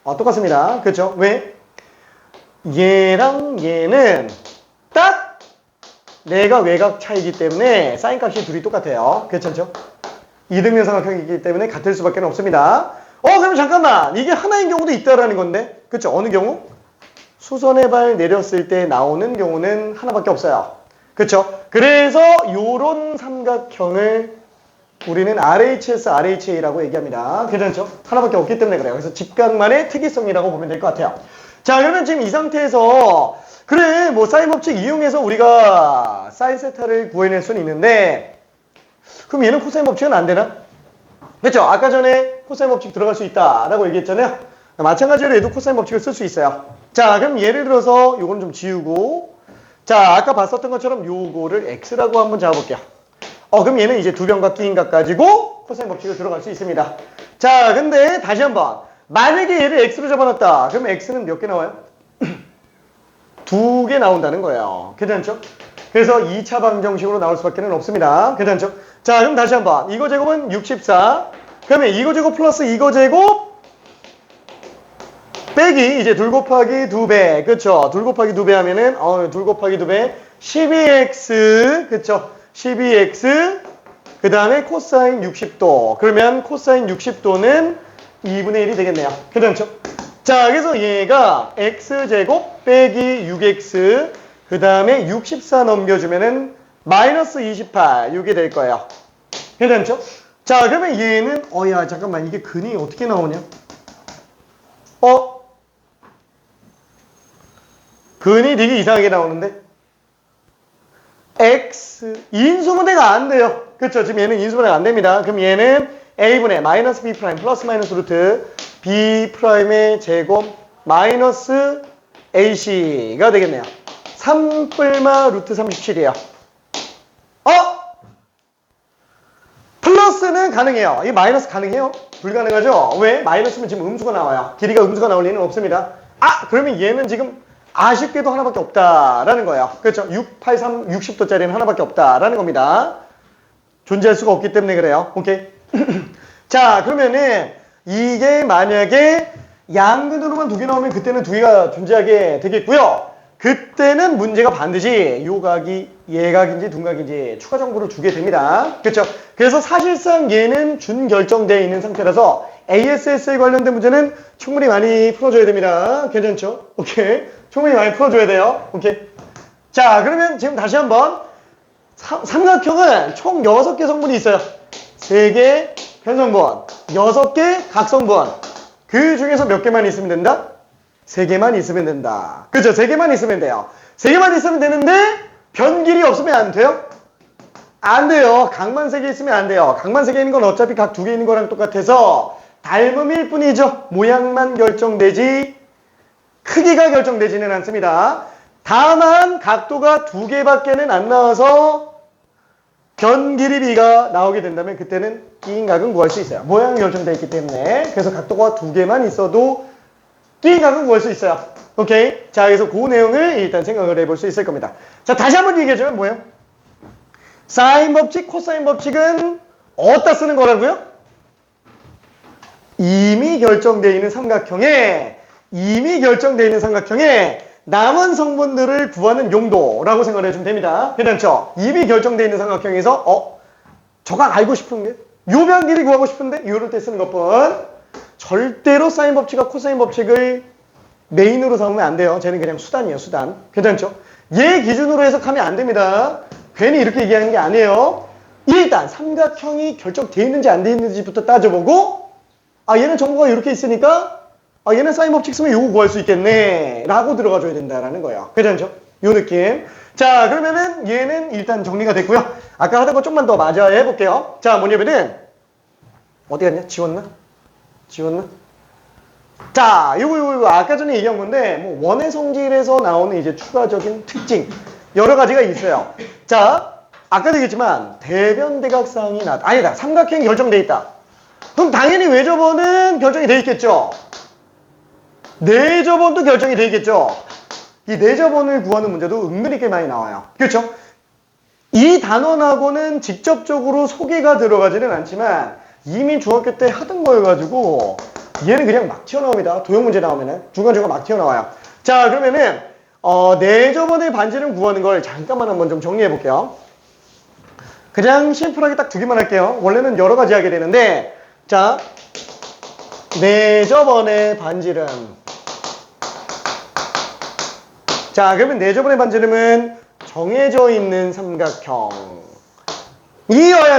똑같습니다. 그렇죠? 왜? 얘랑 얘는 딱 내가 외곽 차이기 때문에 사인 값이 둘이 똑같아요. 괜찮죠? 이등변 삼각형이기 때문에 같을 수밖에 없습니다. 그럼 잠깐만, 이게 하나인 경우도 있다라는 건데, 그쵸? 어느 경우? 수선의 발 내렸을 때 나오는 경우는 하나밖에 없어요. 그쵸? 그래서 요런 삼각형을 우리는 RHS, RHA라고 얘기합니다. 괜찮죠? 하나밖에 없기 때문에 그래요. 그래서 직각만의 특이성이라고 보면 될 것 같아요. 자, 그러면 지금 이 상태에서 그래, 사인 법칙 이용해서 우리가 사인 세타를 구해낼 수는 있는데, 그럼 얘는 코사인 법칙은 안 되나? 그렇죠? 아까 전에 코사인 법칙 들어갈 수 있다라고 얘기했잖아요. 마찬가지로 얘도 코사인 법칙을 쓸 수 있어요. 자, 그럼 예를 들어서 요건 좀 지우고, 자, 아까 봤었던 것처럼 요거를 x라고 한번 잡아볼게요. 그럼 얘는 이제 두 변과 끼인각 가지고 코사인 법칙을 들어갈 수 있습니다. 자, 근데 다시 한번 만약에 얘를 x로 잡아놨다. 그럼 x는 몇 개 나와요? 두 개 나온다는 거예요. 괜찮죠? 그래서 2차 방정식으로 나올 수밖에 없습니다. 괜찮죠? 자, 그럼 다시 한번 이거 제곱은 64. 그러면 이거 제곱 플러스 이거 제곱 빼기 이제 둘 곱하기 2배. 그쵸? 둘 곱하기 2배 하면은 둘 곱하기 2배 12x. 그쵸? 12x 그 다음에 코사인 60도. 그러면 코사인 60도는 2분의 1이 되겠네요. 괜찮죠? 자, 그래서 얘가 x제곱 빼기 6x 그 다음에 64 넘겨주면은 마이너스 28 이게 될 거예요. 괜찮죠? 자, 그러면 얘는 야 잠깐만 이게 근이 어떻게 나오냐? 근이 되게 이상하게 나오는데 x 인수분해가 안 돼요. 그쵸? 지금 얘는 인수분해가 안 됩니다. 그럼 얘는 a분의 마이너스 b 프라임 플러스 마이너스 루트 b 프라임의 제곱 마이너스 ac가 되겠네요. 3뿔마 루트 37이에요. 플러스는 가능해요. 이 마이너스 가능해요? 불가능하죠? 왜? 마이너스면 지금 음수가 나와요. 길이가 음수가 나올 리는 없습니다. 그러면 얘는 지금 아쉽게도 하나밖에 없다라는 거예요. 그렇죠? 6, 8, 3, 60도짜리는 하나밖에 없다라는 겁니다. 존재할 수가 없기 때문에 그래요. 오케이? 자, 그러면은 이게 만약에 양근으로만 두 개 나오면 그때는 두 개가 존재하게 되겠고요. 그때는 문제가 반드시 요각이 예각인지 둔각인지 추가 정보를 주게 됩니다. 그렇죠? 그래서 사실상 얘는 준결정되어 있는 상태라서 ASS에 관련된 문제는 충분히 많이 풀어줘야 됩니다. 괜찮죠? 오케이. 충분히 많이 풀어줘야 돼요. 오케이. 자, 그러면 지금 다시 한번 삼각형은 총 6개 성분이 있어요. 3개 편성분, 6개 각성분. 그 중에서 몇 개만 있으면 된다? 3개만 있으면 된다. 그죠? 3개만 있으면 돼요. 3개만 있으면 되는데 변길이 없으면 안 돼요? 안 돼요. 각만 3개 있으면 안 돼요. 각만 3개 있는 건 어차피 각 2개 있는 거랑 똑같아서 닮음일 뿐이죠. 모양만 결정되지 크기가 결정되지는 않습니다. 다만 각도가 2개밖에는 안 나와서 변길이 b가 나오게 된다면 그때는 끼인각은 구할 수 있어요. 모양이 결정되어 있기 때문에. 그래서 각도가 2개만 있어도 끼인각은 구할 수 있어요. 오케이? 자, 그래서 그 내용을 일단 생각을 해볼 수 있을 겁니다. 자, 다시 한번 얘기해주면 뭐예요? 사인 법칙, 코사인 법칙은 어디다 쓰는 거라고요? 이미 결정되어 있는 삼각형에 남은 성분들을 구하는 용도라고 생각을 해주면 됩니다. 괜찮죠? 이미 결정되어 있는 삼각형에서 저각 알고 싶은 게 요 변길이 구하고 싶은데 요럴 때 쓰는 것뿐. 절대로 사인 법칙과 코사인 법칙을 메인으로 삼으면 안 돼요. 쟤는 그냥 수단이에요, 수단. 괜찮죠? 얘 기준으로 해석하면 안 됩니다. 괜히 이렇게 얘기하는 게 아니에요. 일단 삼각형이 결정되어 있는지 안 되어 있는지부터 따져보고 얘는 정보가 이렇게 있으니까 얘는 사인 법칙 쓰면 요거 구할 수 있겠네 라고 들어가 줘야 된다라는 거예요. 괜찮죠? 요 느낌. 자, 그러면은 얘는 일단 정리가 됐고요. 아까 하던 거 좀만 더 맞아 해볼게요. 자, 뭐냐면은 어디 갔냐? 지웠나? 자, 요거 아까 전에 얘기한 건데 뭐 원의 성질에서 나오는 이제 추가적인 특징 여러 가지가 있어요. 자, 아까도 얘기했지만 대변대각상이 아니다. 삼각형이 결정돼 있다. 그럼 당연히 외접원은 결정이 돼 있겠죠. 내접원도 결정이 돼 있겠죠. 이 내접원을 구하는 문제도 은근히 꽤 많이 나와요. 그렇죠? 이 단원하고는 직접적으로 소개가 들어가지는 않지만 이미 중학교 때 하던 거여가지고 얘는 그냥 막 튀어나옵니다. 도형 문제 나오면은 중간중간 막 튀어나와요. 자, 그러면은 내접원의 반지름 구하는 걸 잠깐만 한번 좀 정리해 볼게요. 그냥 심플하게 딱 2개만 할게요. 원래는 여러 가지 하게 되는데 자, 내접원의 반지름. 자, 그러면 내접원의 반지름은 정해져 있는 삼각형이어야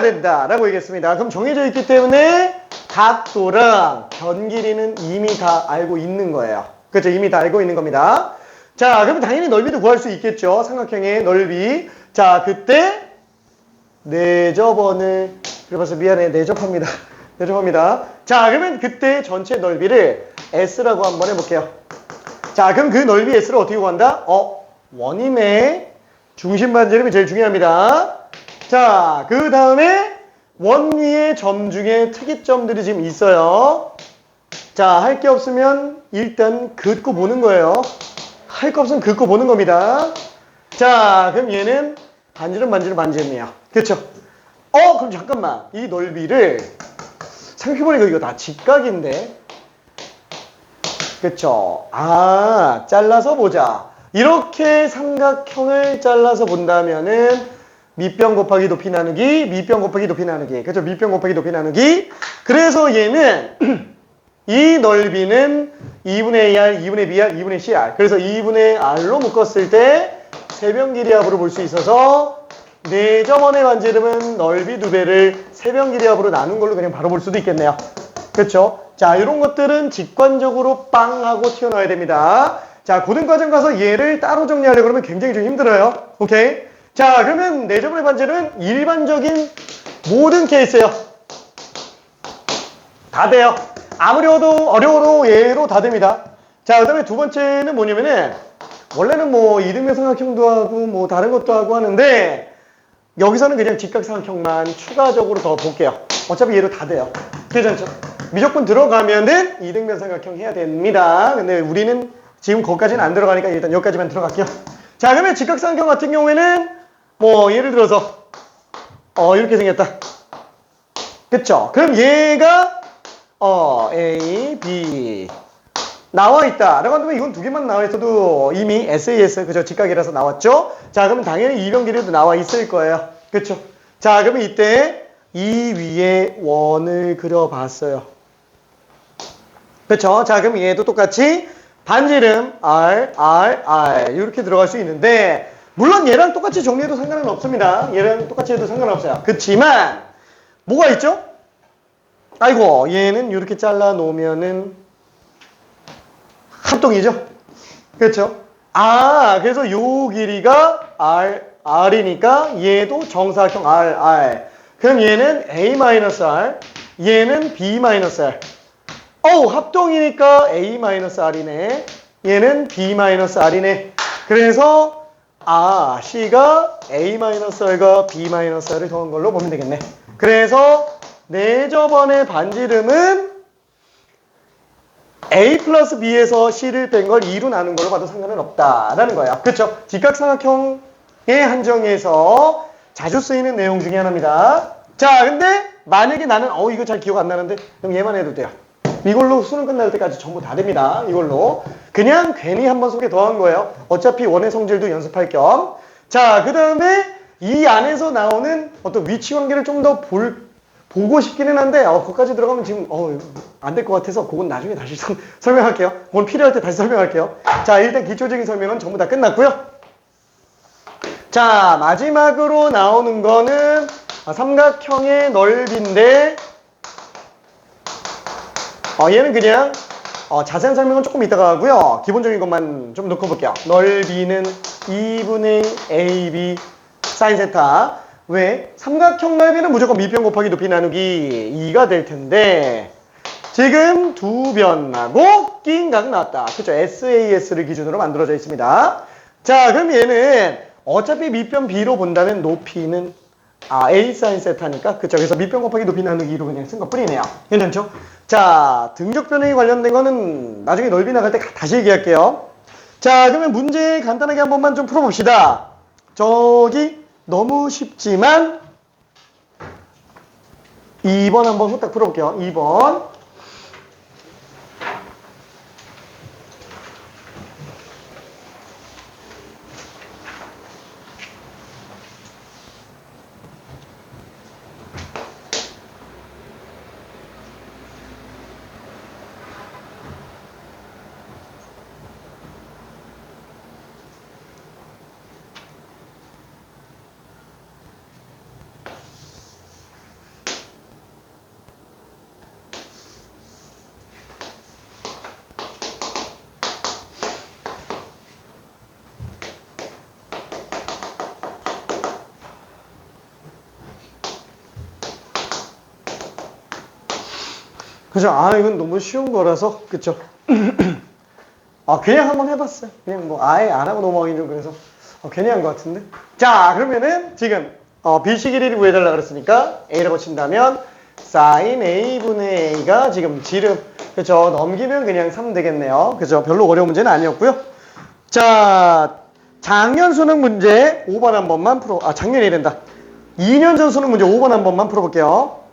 된다라고 얘기했습니다. 그럼 정해져 있기 때문에 각도랑 변 길이는 이미 다 알고 있는 거예요. 그렇죠? 이미 다 알고 있는 겁니다. 자, 그럼 당연히 넓이도 구할 수 있겠죠. 삼각형의 넓이. 자, 그때 내접원을 그래서 미안해 내접합니다. 내접합니다. 자, 그러면 그때 전체 넓이를 S라고 한번 해볼게요. 자, 그럼 그 넓이 S를 어떻게 구한다? 원임의 중심 반지름이 제일 중요합니다. 자, 그 다음에 원위의 점 중에 특이점들이 지금 있어요. 자, 할 게 없으면 일단 긋고 보는 거예요. 할 거 없으면 긋고 보는 겁니다. 자, 그럼 얘는 반지름이에요. 그렇죠? 그럼 잠깐만. 이 넓이를 생각해보니까 이거 다 직각인데. 그쵸? 잘라서 보자. 이렇게 삼각형을 잘라서 본다면은 밑변 곱하기 높이 나누기, 밑변 곱하기 높이 나누기. 그쵸? 밑변 곱하기 높이 나누기. 그래서 얘는 이 넓이는 2분의 AR, 2분의 BR, 2분의 CR. 그래서 2분의 R로 묶었을 때 세변 길이 합으로 볼 수 있어서 내점원의 반지름은 넓이 2배를 세변 길이 합으로 나눈 걸로 그냥 바로 볼 수도 있겠네요. 그렇죠? 자, 이런 것들은 직관적으로 빵 하고 튀어나와야 됩니다. 자, 고등과정 가서 얘를 따로 정리하려고 그러면 굉장히 좀 힘들어요. 오케이? 자, 그러면 내점원의 반지름은 일반적인 모든 케이스예요. 다 돼요. 아무리 어려워도 얘로 다 됩니다. 자, 그 다음에 두 번째는 뭐냐면은 원래는 뭐 이등변 삼각형도 하고 뭐 다른 것도 하고 하는데 여기서는 그냥 직각삼각형만 추가적으로 더 볼게요. 어차피 얘로 다 돼요. 괜찮죠? 무조건 들어가면은 이등변 삼각형 해야 됩니다. 근데 우리는 지금 거기까지는 안 들어가니까 일단 여기까지만 들어갈게요. 자, 그러면 직각삼각형 같은 경우에는 뭐 예를 들어서 이렇게 생겼다. 그쵸? 그럼 얘가 A, B 나와 있다 라고 한다면 이건 두 개만 나와 있어도 이미 SAS 그죠? 직각이라서 나왔죠? 자, 그러면 당연히 이변 길이도 나와 있을 거예요. 그쵸? 자, 그러면 이때 이 위에 원을 그려봤어요. 그쵸? 자, 그럼 얘도 똑같이 반지름 R 이렇게 들어갈 수 있는데 물론 얘랑 똑같이 정리해도 상관은 없습니다. 얘랑 똑같이 해도 상관없어요. 그치만 뭐가 있죠? 아이고, 얘는 이렇게 잘라 놓으면은 합동이죠? 그렇죠? 그래서 요 길이가 R이니까 얘도 정사각형 R. 그럼 얘는 A-R, 얘는 B-R. 합동이니까 A-R이네. 얘는 B-R이네. 그래서 C가 A-R과 B-R을 더한 걸로 보면 되겠네. 그래서 내접원의 반지름은 A 플러스 B에서 C를 뺀 걸 2로 나눈 걸로 봐도 상관은 없다라는 거예요. 그렇죠? 직각삼각형의 한정에서 자주 쓰이는 내용 중에 하나입니다. 자, 근데 만약에 나는 이거 잘 기억 안 나는데 그럼 얘만 해도 돼요. 이걸로 수능 끝날 때까지 전부 다 됩니다. 이걸로 그냥 괜히 한번 소개 더 한 거예요. 어차피 원의 성질도 연습할 겸. 자, 그 다음에 이 안에서 나오는 어떤 위치 관계를 좀 더 보고 싶기는 한데 거기까지 들어가면 지금 안 될 것 같아서 그건 나중에 다시 설명할게요. 그건 필요할 때 다시 설명할게요. 자, 일단 기초적인 설명은 전부 다 끝났고요. 자, 마지막으로 나오는 거는 삼각형의 넓이인데 얘는 그냥 자세한 설명은 조금 이따가 하고요. 기본적인 것만 좀 놓고 볼게요. 넓이는 2분의 AB 사인 세타. 왜? 삼각형 넓이는 무조건 밑변 곱하기 높이 나누기 2가 될 텐데 지금 두 변하고 낀 각 나왔다. 그쵸? SAS를 기준으로 만들어져 있습니다. 자, 그럼 얘는 어차피 밑변 B로 본다면 높이는 A 사인 세타니까 그쵸? 그래서 밑변 곱하기 높이 나누기 2로 그냥 쓴 것 뿐이네요. 괜찮죠? 자, 등적 변형에 관련된 거는 나중에 넓이 나갈 때 다시 얘기할게요. 자, 그러면 문제 간단하게 한 번만 좀 풀어봅시다. 저기 너무 쉽지만 2번 한번 후딱 풀어볼게요. 2번. 그죠? 아, 이건 너무 쉬운 거라서, 그쵸? 아, 그냥 한번 해봤어요. 그냥 뭐, 아예 안 하고 넘어가긴 좀 그래서. 괜히 한 것 같은데. 자, 그러면은 지금, BC 길이를 구해달라 그랬으니까, A라고 친다면, sin A분의 A가 지금 지름, 그쵸? 넘기면 그냥 3 되겠네요. 그죠? 별로 어려운 문제는 아니었고요. 자, 작년 수능 문제 5번 한 번만 작년이 된다. 2년 전 수능 문제 5번 한 번만 풀어볼게요.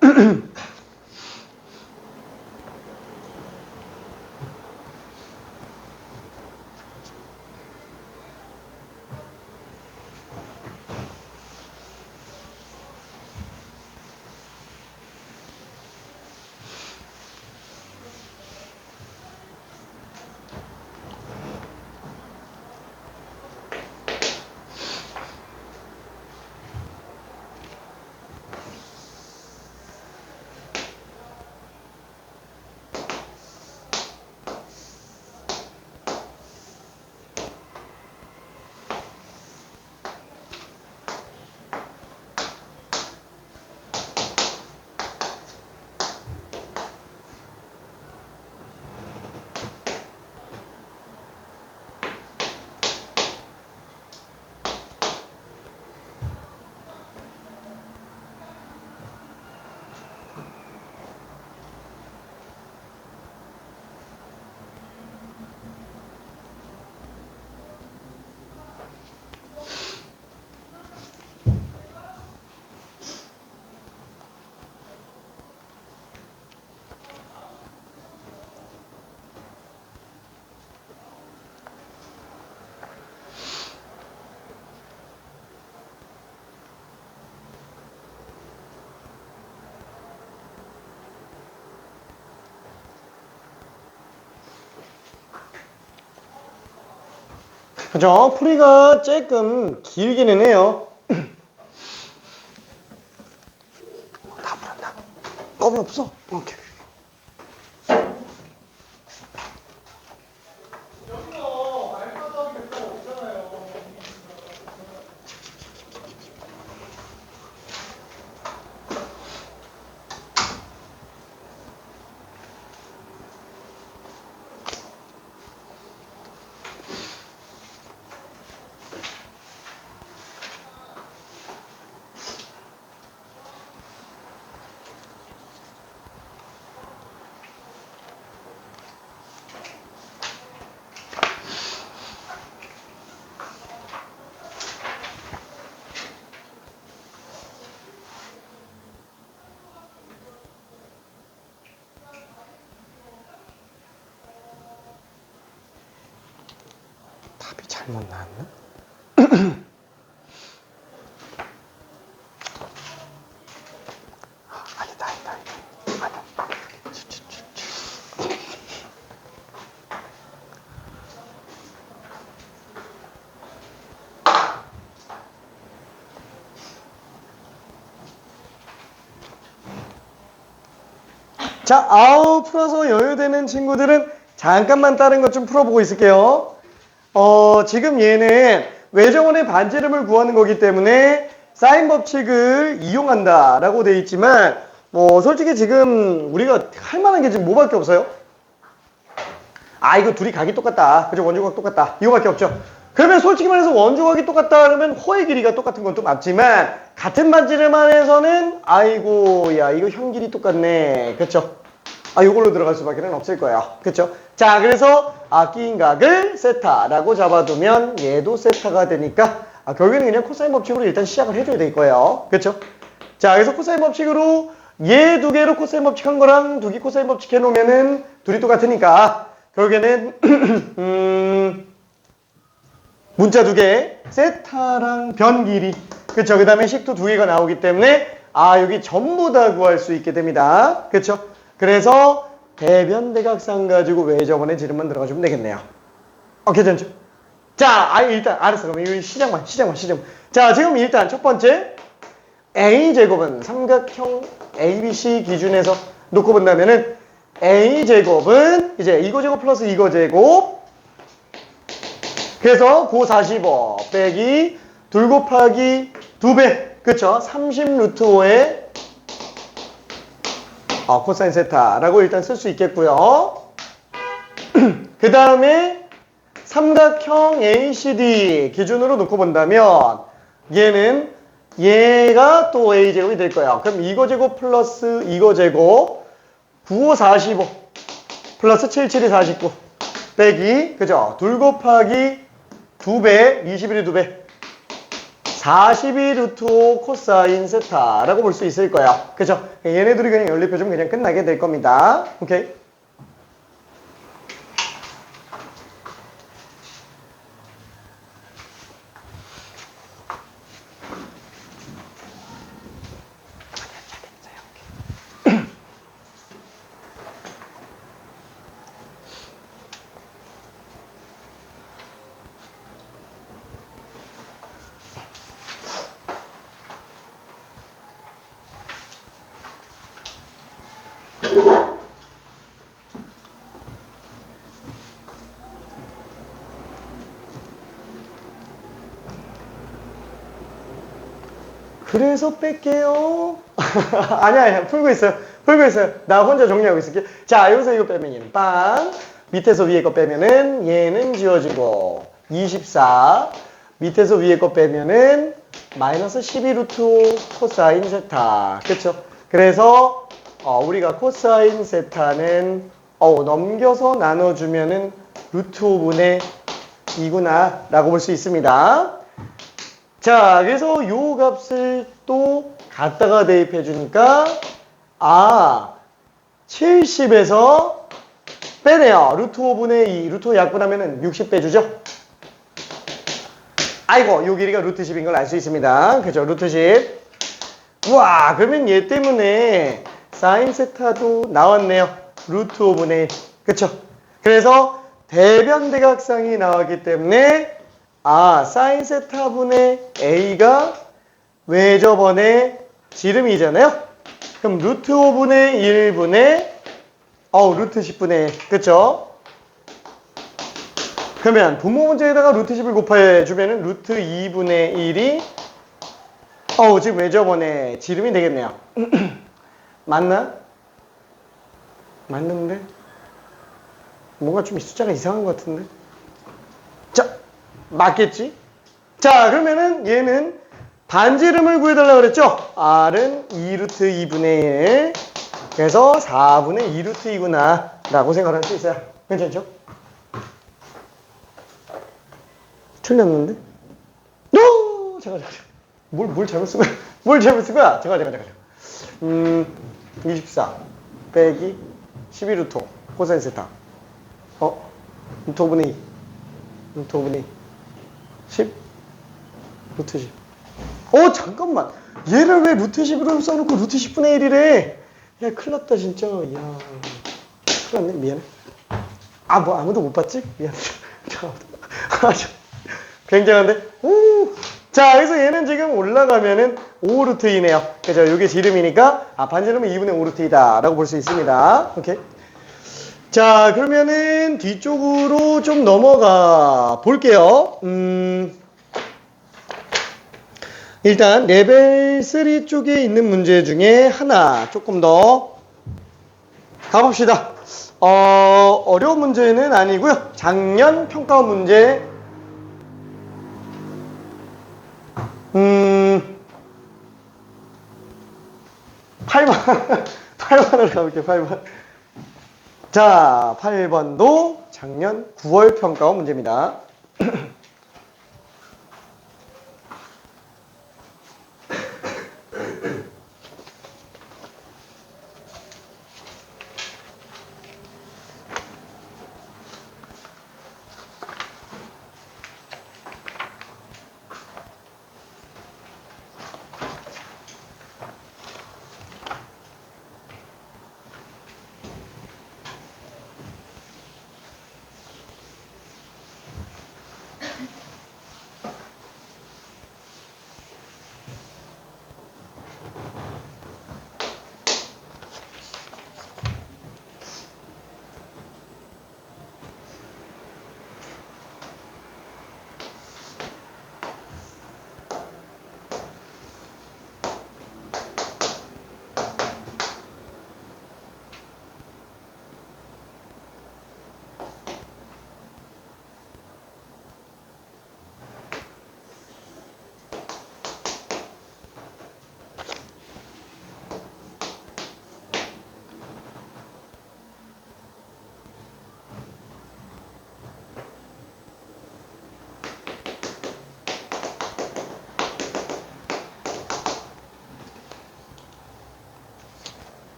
그죠? 풀이가 조금 길기는 해요. 다 풀었다. 껌은 없어? 오케이. 답이 잘못 나왔나? 아니다. 자, 풀어서 여유되는 친구들은 잠깐만 다른 것 좀 풀어보고 있을게요. 지금 얘는 외정원의 반지름을 구하는 거기 때문에 사인 법칙을 이용한다라고 돼 있지만, 솔직히 지금 우리가 할 만한 게 지금 뭐밖에 없어요? 이거 둘이 각이 똑같다. 그죠? 원주각 똑같다. 이거밖에 없죠. 그러면 솔직히 말해서 원주각이 똑같다 그러면 호의 길이가 똑같은 건 또 맞지만, 같은 반지름 안에서는 아이고, 야, 이거 형 길이 똑같네. 그쵸? 이걸로 들어갈 수밖에 없을 거예요. 그쵸? 자, 그래서 끼인 각을 세타라고 잡아두면 얘도 세타가 되니까 결국에는 그냥 코사인 법칙으로 일단 시작을 해줘야 될 거예요. 그쵸? 자, 그래서 코사인 법칙으로 얘 두 개로 코사인 법칙 한 거랑 두 개 코사인 법칙 해놓으면은 둘이 똑같으니까 결국에는 문자 두 개, 세타랑 변 길이. 그쵸? 그 다음에 식도 두 개가 나오기 때문에 여기 전부 다 구할 수 있게 됩니다. 그쵸? 그래서 대변대각상 가지고 외접원의 지름만 들어가주면 되겠네요. 괜찮죠? 자, 일단 알았어. 그럼 이거 시작만. 자, 지금 일단 첫 번째 A제곱은 삼각형 ABC 기준에서 놓고 본다면은 A제곱은 이제 이거 제곱 플러스 이거 제곱, 그래서 고 45 빼기 둘 곱하기 2배, 그쵸? 30 루트 5에 코사인 세타라고 일단 쓸 수 있겠고요. 그 다음에 삼각형 ACD 기준으로 놓고 본다면 얘가 또 A제곱이 될 거야. 그럼 이거 제곱 플러스 이거 제곱 95, 45 플러스 77이 49 빼기 그죠? 2 곱하기 2배 21이 2배 42 루트 5 코사인 세타라고 볼 수 있을 거야. 그죠? 얘네들이 그냥 연립해주면 그냥 끝나게 될 겁니다. 오케이? 그래서 뺄게요. 아니야, 풀고 있어요. 나 혼자 정리하고 있을게. 자, 여기서 이거 빼면 얘는 빵. 밑에서 위에 거 빼면은 얘는 지워지고 24. 밑에서 위에 거 빼면은 마이너스 12 루트 5 코사인 세타. 그쵸? 그래서 우리가 코사인 세타는 넘겨서 나눠주면은 루트 5분의 2구나 라고 볼 수 있습니다. 자, 그래서 요 값을 또 갖다가 대입해 주니까 70에서 빼네요. 루트 5분의 2, 루트 5 약분하면은 60 빼주죠. 아이고, 요 길이가 루트 10인 걸 알 수 있습니다. 그죠? 루트 10. 우와, 그러면 얘 때문에 사인 세타도 나왔네요. 루트 5분의 1. 그쵸? 그래서 대변대각상이 나왔기 때문에 사인 세타분의 A가 왜 저번에 지름이잖아요? 그럼 루트 5분의 1분의 루트 10분의 1. 그쵸? 그러면 분모 문제에다가 루트 10을 곱해주면은 루트 2분의 1이 지금 왜 저번에 지름이 되겠네요. 맞나? 맞는데? 뭔가 좀 숫자가 이상한 것 같은데? 자, 맞겠지? 자, 그러면은 얘는 반지름을 구해달라고 그랬죠? R은 2루트 2분의 1. 그래서 4분의 2루트 2구나 라고 생각할 수 있어요. 괜찮죠? 틀렸는데? 잠깐. 뭘 잘못 쓴 거야? 뭘 잘못 쓴 거야? 잠깐. 24 빼기 12루트 5 코사인 세타. 루트 5분의 2. 루트 5분의 2. 10? 루트 10. 잠깐만. 얘를 왜 루트 10으로 써놓고 루트 10분의 1이래? 야, 큰일 났다, 진짜. 야. 큰일 났네. 미안해. 아무도 못 봤지? 미안해. 굉장한데? 자, 그래서 얘는 지금 올라가면은 5루트이네요. 그죠? 이게 지름이니까, 반지름은 2분의 5루트이다. 라고 볼 수 있습니다. 오케이. 자, 그러면은 뒤쪽으로 좀 넘어가 볼게요. 일단 레벨 3 쪽에 있는 문제 중에 하나 조금 더 가봅시다. 어려운 문제는 아니고요. 작년 평가원 문제 8번으로 가볼게요. 8번. 자, 8번도 작년 9월 평가원 문제입니다.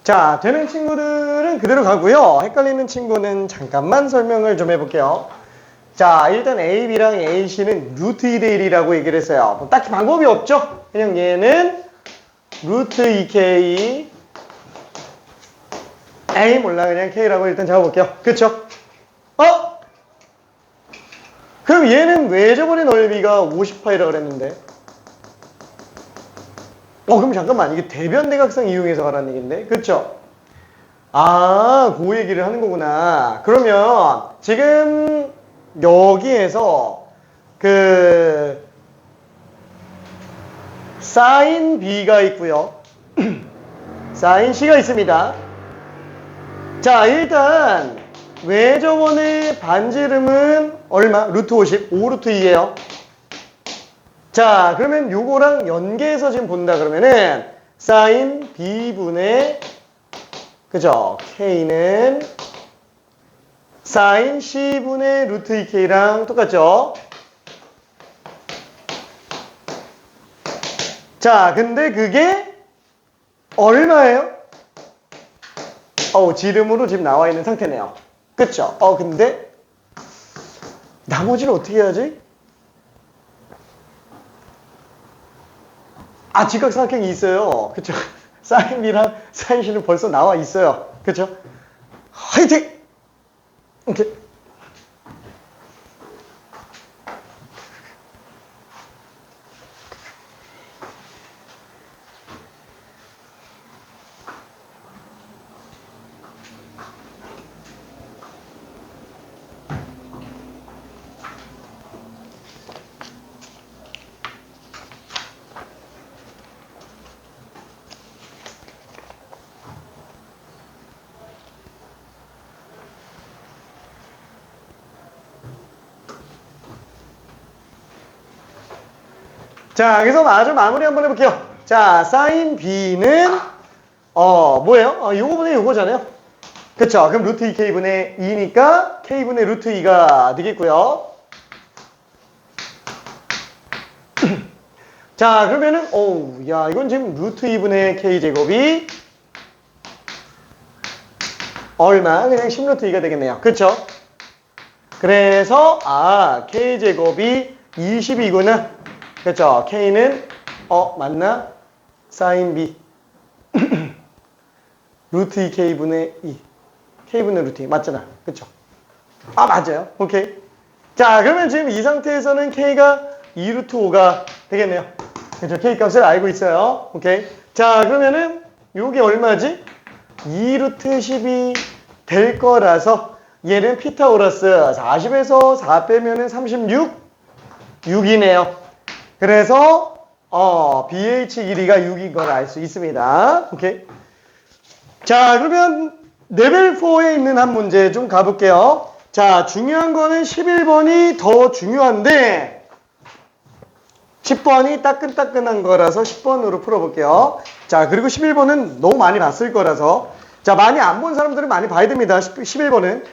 자, 되는 친구들은 그대로 가고요. 헷갈리는 친구는 잠깐만 설명을 좀 해볼게요. 자, 일단 A, B랑 A, C는 루트 2대 1이라고 얘기를 했어요. 뭐 딱히 방법이 없죠? 그냥 얘는 루트 2K, A 몰라. 그냥 K라고 일단 잡아볼게요. 그쵸? 그럼 얘는 외접원의 넓이가 50파이라고 그랬는데. 그럼 잠깐만. 이게 대변대각성 이용해서 가라는 얘기인데. 그쵸? 아, 그 얘기를 하는 거구나. 그러면 지금 여기에서 그 사인 B가 있고요. 사인 C가 있습니다. 자, 일단 외접원의 반지름은 얼마? 루트 50, 5루트 2예요. 자, 그러면 요거랑 연계해서 지금 본다 그러면은 사인 B분의 그죠? K는 사인 C분의 루트 2K랑 똑같죠? 자, 근데 그게 얼마예요? 지름으로 지금 나와 있는 상태네요. 그쵸? 근데 나머지를 어떻게 해야지? 직각삼각형이 있어요. 그쵸? 사인 B랑 사인 C는 벌써 나와 있어요. 그쵸? 화이팅! 오케이. 자, 그래서 마저 마무리 한번 해볼게요. 자, 사인 B는 뭐예요? 요거분의 요거잖아요. 그쵸? 그럼 루트 2K분의 2니까 K분의 루트 2가 되겠고요. 자, 그러면은, 어우, 야, 이건 지금 루트 2분의 k제곱이 얼마? 그냥 10루트 2가 되겠네요. 그쵸? 그래서, k제곱이 20이구나. 그쵸? k는, 맞나? 사인 b. 루트 2 k분의 2. k분의 루트 2. 맞잖아. 그쵸? 맞아요. 오케이. 자, 그러면 지금 이 상태에서는 k가 2루트 5가 되겠네요. 그죠? k 값을 알고 있어요. 오케이. 자, 그러면은 요게 얼마지? 2루트 10이 될 거라서 얘는 피타고라스 40에서 4 빼면은 36? 6이네요. 그래서 BH 길이가 6인 걸 알 수 있습니다. 오케이. 자, 그러면 레벨 4에 있는 한 문제 좀 가볼게요. 자, 중요한 거는 11번이 더 중요한데 10번이 따끈따끈한 거라서 10번으로 풀어볼게요. 자, 그리고 11번은 너무 많이 봤을 거라서 자, 많이 안 본 사람들은 많이 봐야 됩니다. 11번은.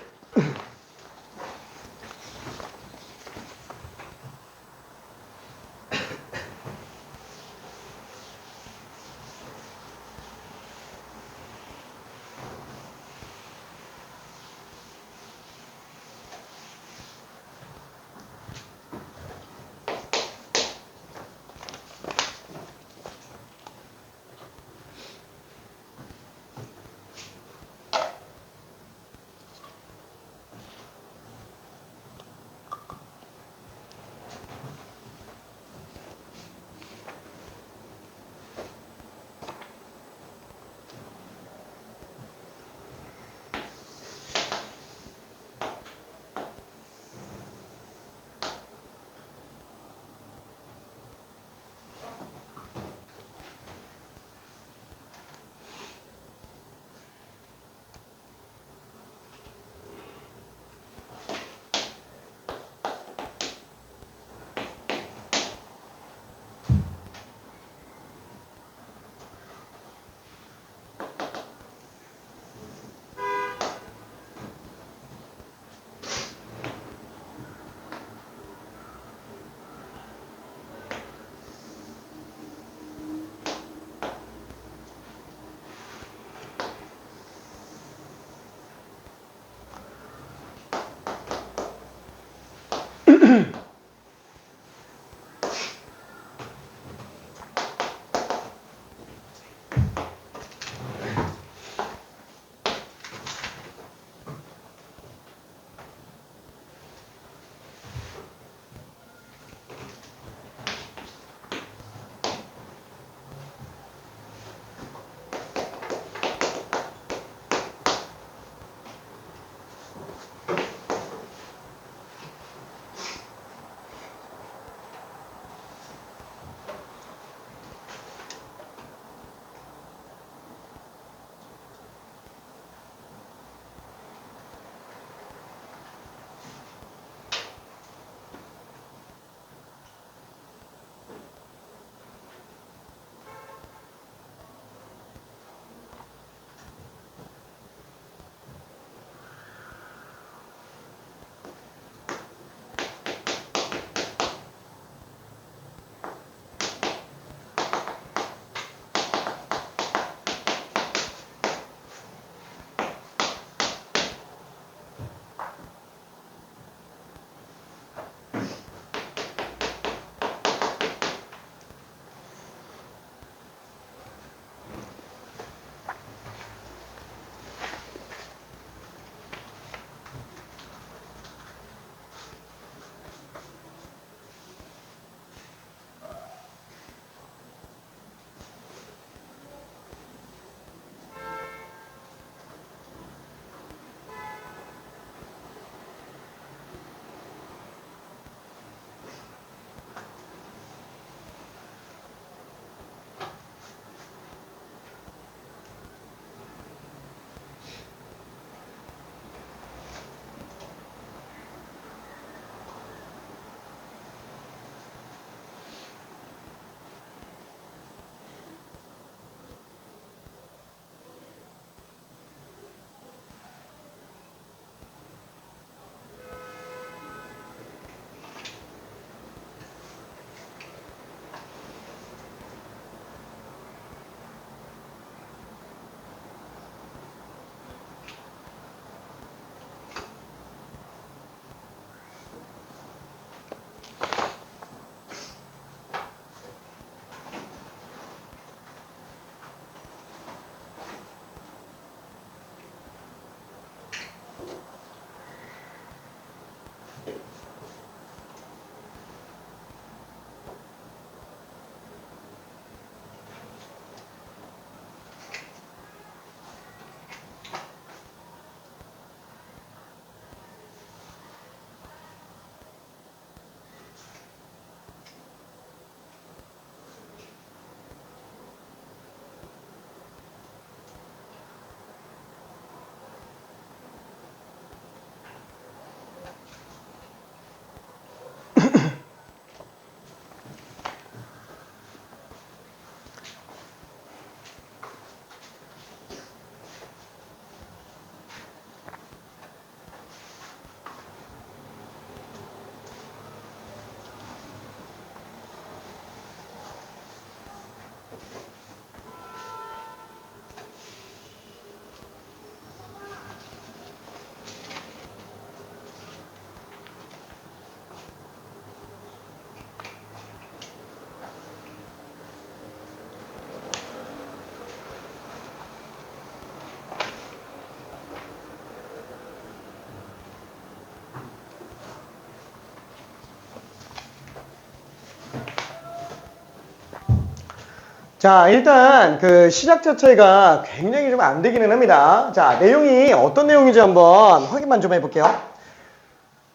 자, 일단 그 시작 자체가 굉장히 좀 안 되기는 합니다. 자, 내용이 어떤 내용인지 한번 확인만 좀 해볼게요.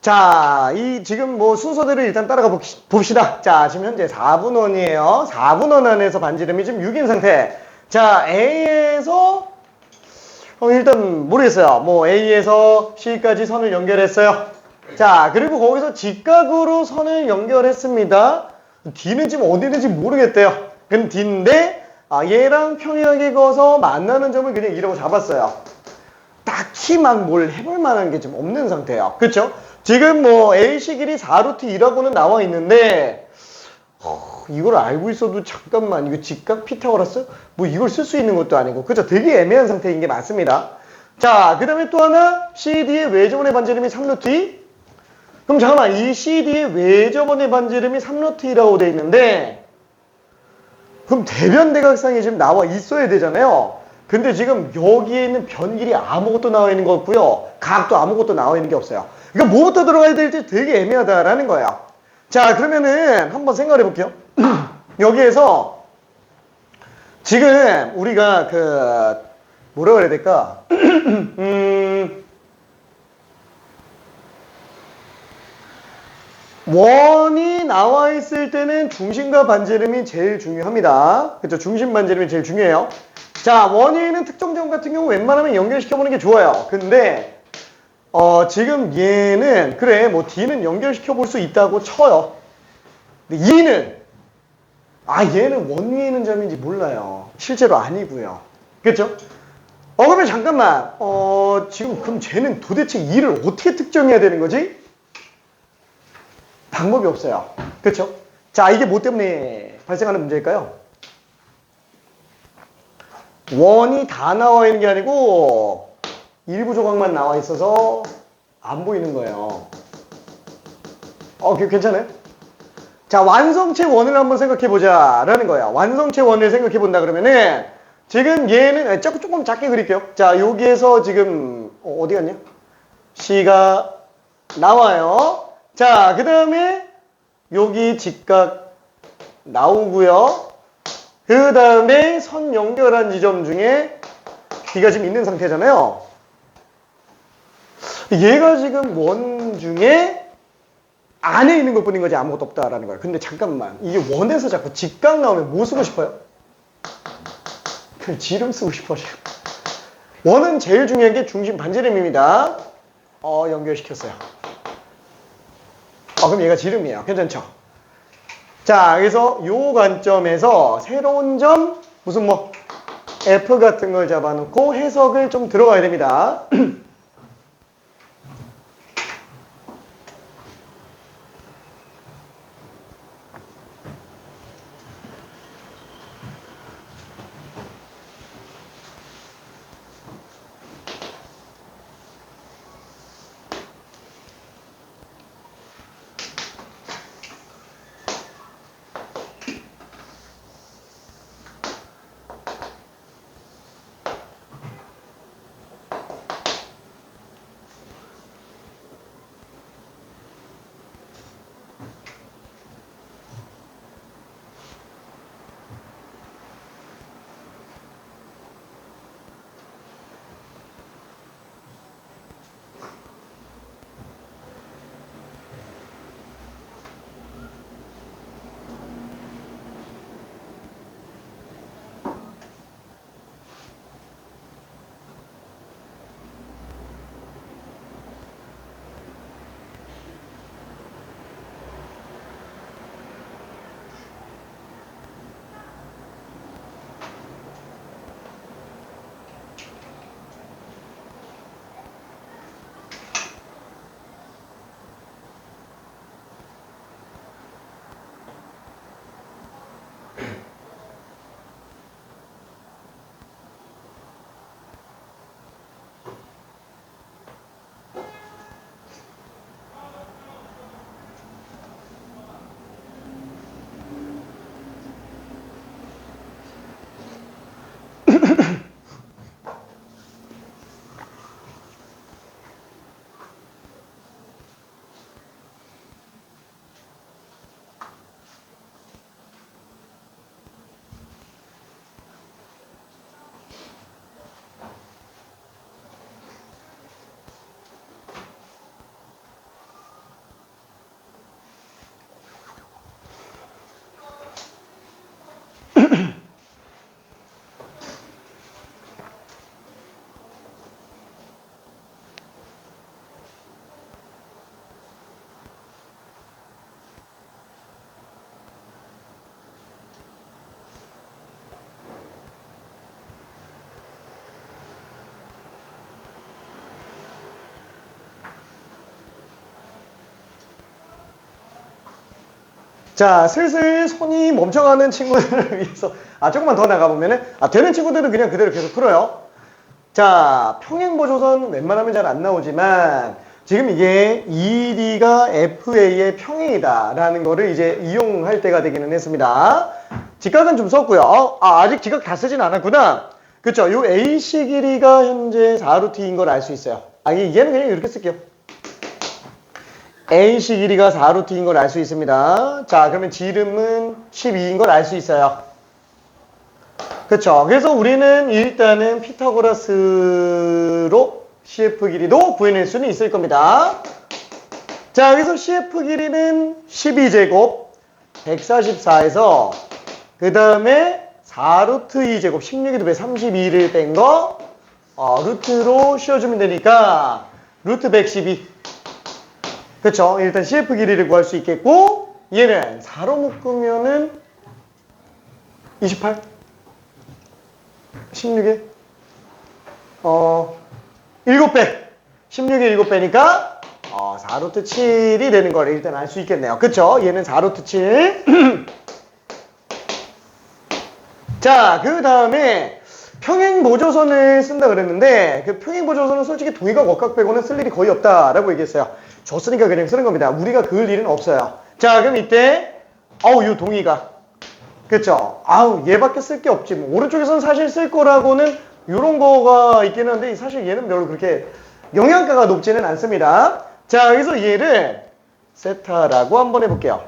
자, 이 지금 뭐 순서대로 일단 따라가 봅시다. 자, 지금 현재 4분원이에요. 4분원 안에서 반지름이 지금 6인 상태. 자, A에서 일단 모르겠어요. 뭐 A에서 C까지 선을 연결했어요. 자, 그리고 거기서 직각으로 선을 연결했습니다. D는 지금 어디 있는지 모르겠대요. 그럼 D인데 얘랑 평행하게 그어서 만나는 점을 그냥 2라고 잡았어요. 딱히 막 뭘 해볼 만한 게 좀 없는 상태예요. 그쵸? 지금 뭐 AC 길이 4루트 2라고는 나와 있는데 이걸 알고 있어도 잠깐만 이거 직각 피타고라스? 뭐 이걸 쓸 수 있는 것도 아니고 그쵸? 되게 애매한 상태인 게 맞습니다. 자, 그 다음에 또 하나 CD의 외접원의 반지름이 3루트 2? 그럼 잠깐만 이 CD의 외접원의 반지름이 3루트 2라고 돼 있는데 그럼 대변대각상이 지금 나와 있어야 되잖아요. 근데 지금 여기에 있는 변길이 아무것도 나와 있는 거 없고요. 각도 아무것도 나와 있는 게 없어요. 그러니까 뭐부터 들어가야 될지 되게 애매하다라는 거예요. 자, 그러면은 한번 생각해 볼게요. 여기에서 지금 우리가 그 뭐라 그래야 될까? 원이 나와 있을 때는 중심과 반지름이 제일 중요합니다. 그렇죠? 중심 반지름이 제일 중요해요. 자, 원이 있는 특정 점 같은 경우 웬만하면 연결시켜보는 게 좋아요. 근데 지금 얘는 그래 뭐 D는 연결시켜볼 수 있다고 쳐요. 근데 E는 얘는 원 위에 있는 점인지 몰라요. 실제로 아니고요. 그렇죠? 그러면 잠깐만 지금 그럼 쟤는 도대체 E를 어떻게 특정해야 되는 거지? 방법이 없어요. 그렇죠? 자, 이게 뭐 때문에 발생하는 문제일까요? 원이 다 나와 있는 게 아니고 일부 조각만 나와 있어서 안 보이는 거예요. 괜찮아요? 자, 완성체 원을 한번 생각해 보자 라는 거예요. 완성체 원을 생각해 본다 그러면은 지금 얘는 조금 작게 그릴게요. 자, 여기에서 지금 어디 갔냐? C가 나와요. 자, 그 다음에 여기 직각 나오고요. 그 다음에 선 연결한 지점 중에 D가 지금 있는 상태잖아요. 얘가 지금 원 중에 안에 있는 것 뿐인 거지 아무것도 없다라는 거예요. 근데 잠깐만 이게 원에서 자꾸 직각 나오면 뭐 쓰고 싶어요? 그냥 지름 쓰고 싶어요. 원은 제일 중요한 게 중심 반지름입니다. 연결시켰어요. 그럼 얘가 지름이에요. 괜찮죠? 자, 그래서 요 관점에서 새로운 점 무슨 뭐 F 같은 걸 잡아놓고 해석을 좀 들어가야 됩니다. 자, 슬슬 손이 멈춰가는 친구들을 위해서 조금만 더 나가보면은 되는 친구들은 그냥 그대로 계속 풀어요. 자, 평행보조선 웬만하면 잘 안 나오지만 지금 이게 ED가 FA의 평행이다 라는 거를 이제 이용할 때가 되기는 했습니다. 직각은 좀 썼고요. 아직 직각 다 쓰진 않았구나. 그쵸? 요 AC 길이가 현재 4루트인 걸 알 수 있어요. 얘는 그냥 이렇게 쓸게요. AC 길이가 4루트인 걸 알 수 있습니다. 자, 그러면 지름은 12인 걸 알 수 있어요. 그쵸? 그래서 우리는 일단은 피타고라스로 CF 길이도 구해낼 수는 있을 겁니다. 자, 여기서 CF 길이는 12제곱 144에서 그 다음에 4루트 2제곱 16의 2배 32를 뺀 거 루트로 씌워주면 되니까 루트 112. 그쵸? 일단 CF 길이를 구할 수 있겠고 얘는 4로 묶으면은 28 16에 7배 16에 7배니까 4루트 7이 되는 걸 일단 알 수 있겠네요. 그쵸? 얘는 4루트 7 자, 그 다음에 평행보조선을 쓴다 그랬는데 그 평행보조선은 솔직히 동의과 역각 빼고는 쓸 일이 거의 없다라고 얘기했어요. 줬으니까 그냥 쓰는 겁니다. 우리가 그을 일은 없어요. 자, 그럼 이때 요 동의가 그쵸? 얘밖에 쓸 게 없지. 뭐 오른쪽에서는 사실 쓸 거라고는 이런 거가 있긴 한데 사실 얘는 별로 그렇게 영양가가 높지는 않습니다. 자, 여기서 얘를 세타라고 한번 해볼게요.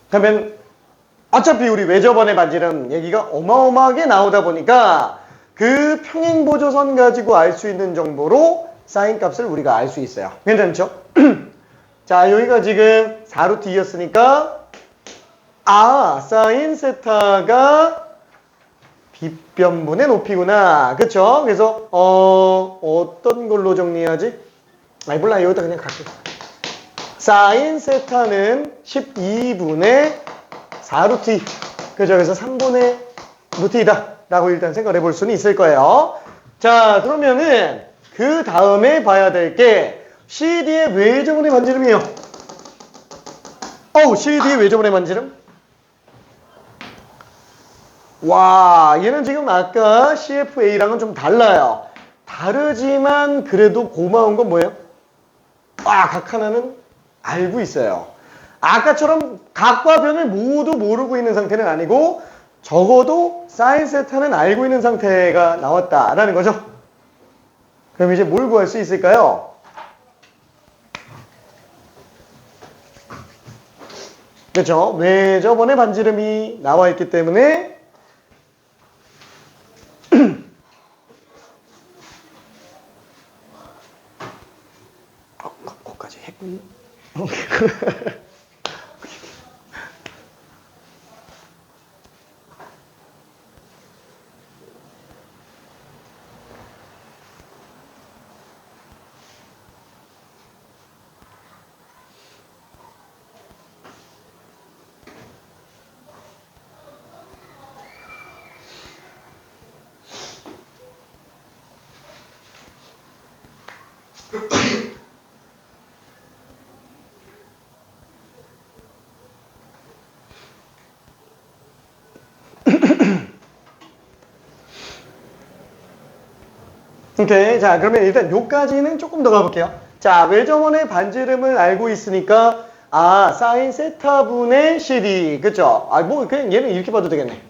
그러면 어차피 우리 외접원의 반지름 얘기가 어마어마하게 나오다 보니까 그 평행보조선 가지고 알 수 있는 정보로 사인 값을 우리가 알 수 있어요. 괜찮죠? 자, 여기가 지금 4루트 2였으니까 사인 세타가 빗변분의 높이구나. 그쵸? 그래서 어떤 걸로 정리하지? 몰라. 여기다 그냥 갈게. 사인 세타는 12분의 4루트 2. 그죠? 그래서 3분의 루트 2다 라고 일단 생각을 해볼 수는 있을 거예요. 자, 그러면은 그 다음에 봐야 될 게 CD의 외접원의 반지름이에요. CD의 외접원의 반지름? 와, 얘는 지금 아까 CFA랑은 좀 달라요. 다르지만 그래도 고마운 건 뭐예요? 각 하나는 알고 있어요. 아까처럼 각과 변을 모두 모르고 있는 상태는 아니고 적어도 사인 세타는 알고 있는 상태가 나왔다라는 거죠. 그럼 이제 뭘 구할 수 있을까요? 그렇죠? 외접원의 반지름이 나와 있기 때문에 거기까지 했군요. 오케이. 자, 그러면 일단 요까지는 조금 더 가볼게요. 자, 외접원의 반지름을 알고 있으니까 사인 세타분의 CD. 그쵸? 그냥 얘는 이렇게 봐도 되겠네.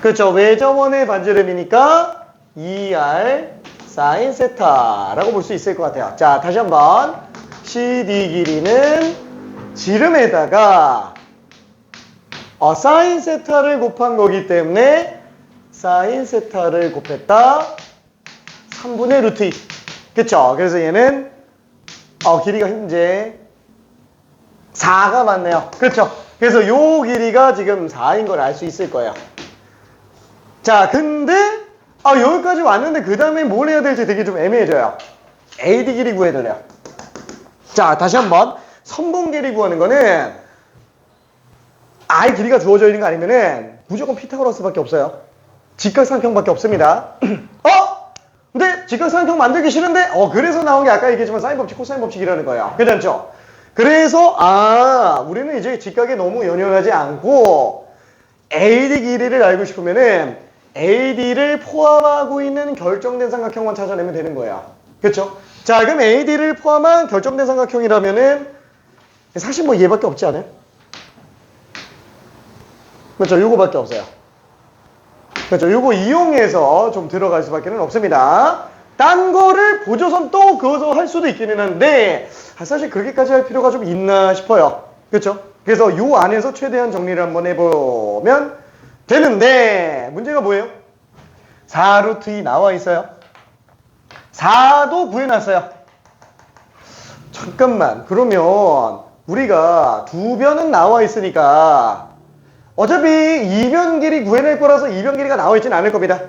그쵸? 외접원의 반지름이니까 2R 사인 세타라고 볼 수 있을 것 같아요. 자, 다시 한번 CD 길이는 지름에다가 사인 세타를 곱한 거기 때문에 사인 세타를 곱했다 3분의 루트 2. 그쵸? 그래서 얘는 길이가 현재 4가 맞네요. 그쵸? 그래서 요 길이가 지금 4인 걸 알 수 있을 거예요. 자, 근데 여기까지 왔는데 그 다음에 뭘 해야 될지 되게 좀 애매해져요. AD 길이 구해달래요. 자, 다시 한번 선분 길이 구하는 거는 길이가 주어져 있는 거 아니면은 무조건 피타고라스밖에 없어요. 직각삼평밖에 없습니다. 근데 직각삼평 만들기 싫은데 그래서 나온 게 아까 얘기했지만 사인 법칙, 코사인 법칙이라는 거예요. 괜찮죠? 그래서 우리는 이제 직각에 너무 연연하지 않고 AD 길이를 알고 싶으면은 AD를 포함하고 있는 결정된 삼각형만 찾아내면 되는 거야. 그렇죠? 자, 그럼 AD를 포함한 결정된 삼각형이라면은 사실 뭐 얘밖에 없지 않아요? 그렇죠? 요거밖에 없어요. 그렇죠? 요거 이용해서 좀 들어갈 수밖에 없습니다. 딴 거를 보조선 또 그어서 할 수도 있기는 한데 사실 그렇게까지 할 필요가 좀 있나 싶어요. 그렇죠? 그래서 요 안에서 최대한 정리를 한번 해보면 되는데 문제가 뭐예요? 4루트 2 나와 있어요. 4도 구해놨어요. 잠깐만, 그러면 우리가 두 변은 나와 있으니까 어차피 2변 길이 구해낼 거라서 2변 길이가 나와 있지는 않을 겁니다.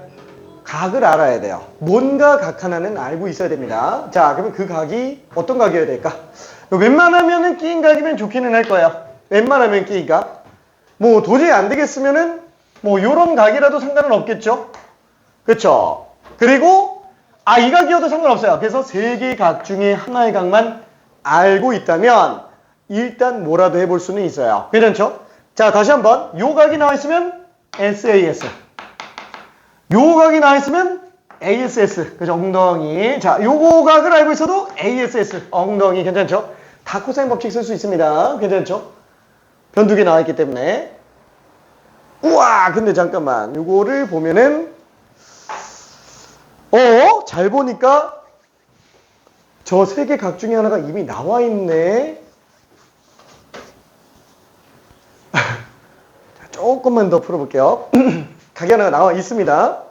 각을 알아야 돼요. 뭔가 각 하나는 알고 있어야 됩니다. 자, 그러면 그 각이 어떤 각이어야 될까? 웬만하면은 끼인 각이면 좋기는 할 거예요. 웬만하면 끼인 각. 뭐 도저히 안 되겠으면은 뭐 요런 각이라도 상관은 없겠죠? 그쵸? 그리고 이 각이어도 상관없어요. 그래서 세 개의 각 중에 하나의 각만 알고 있다면 일단 뭐라도 해볼 수는 있어요. 괜찮죠? 자, 다시 한번 요 각이 나와 있으면 SAS, 요 각이 나와 있으면 ASS, 그죠? 엉덩이. 자, 요거 각을 알고 있어도 ASS, 엉덩이. 괜찮죠? 다 코사인 법칙 쓸 수 있습니다. 괜찮죠? 변 두 개 나와 있기 때문에. 우와, 근데 잠깐만, 요거를 보면은 잘 보니까 저 세 개 각 중에 하나가 이미 나와 있네. 조금만 더 풀어볼게요. 각이 하나가 나와 있습니다.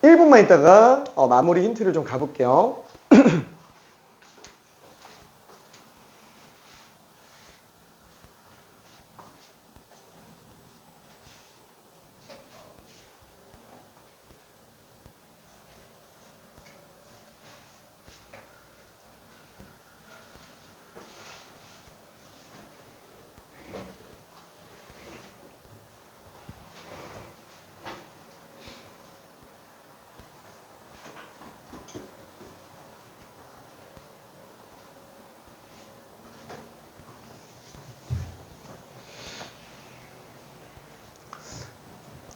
1분만 있다가 마무리 힌트를 좀 가볼게요.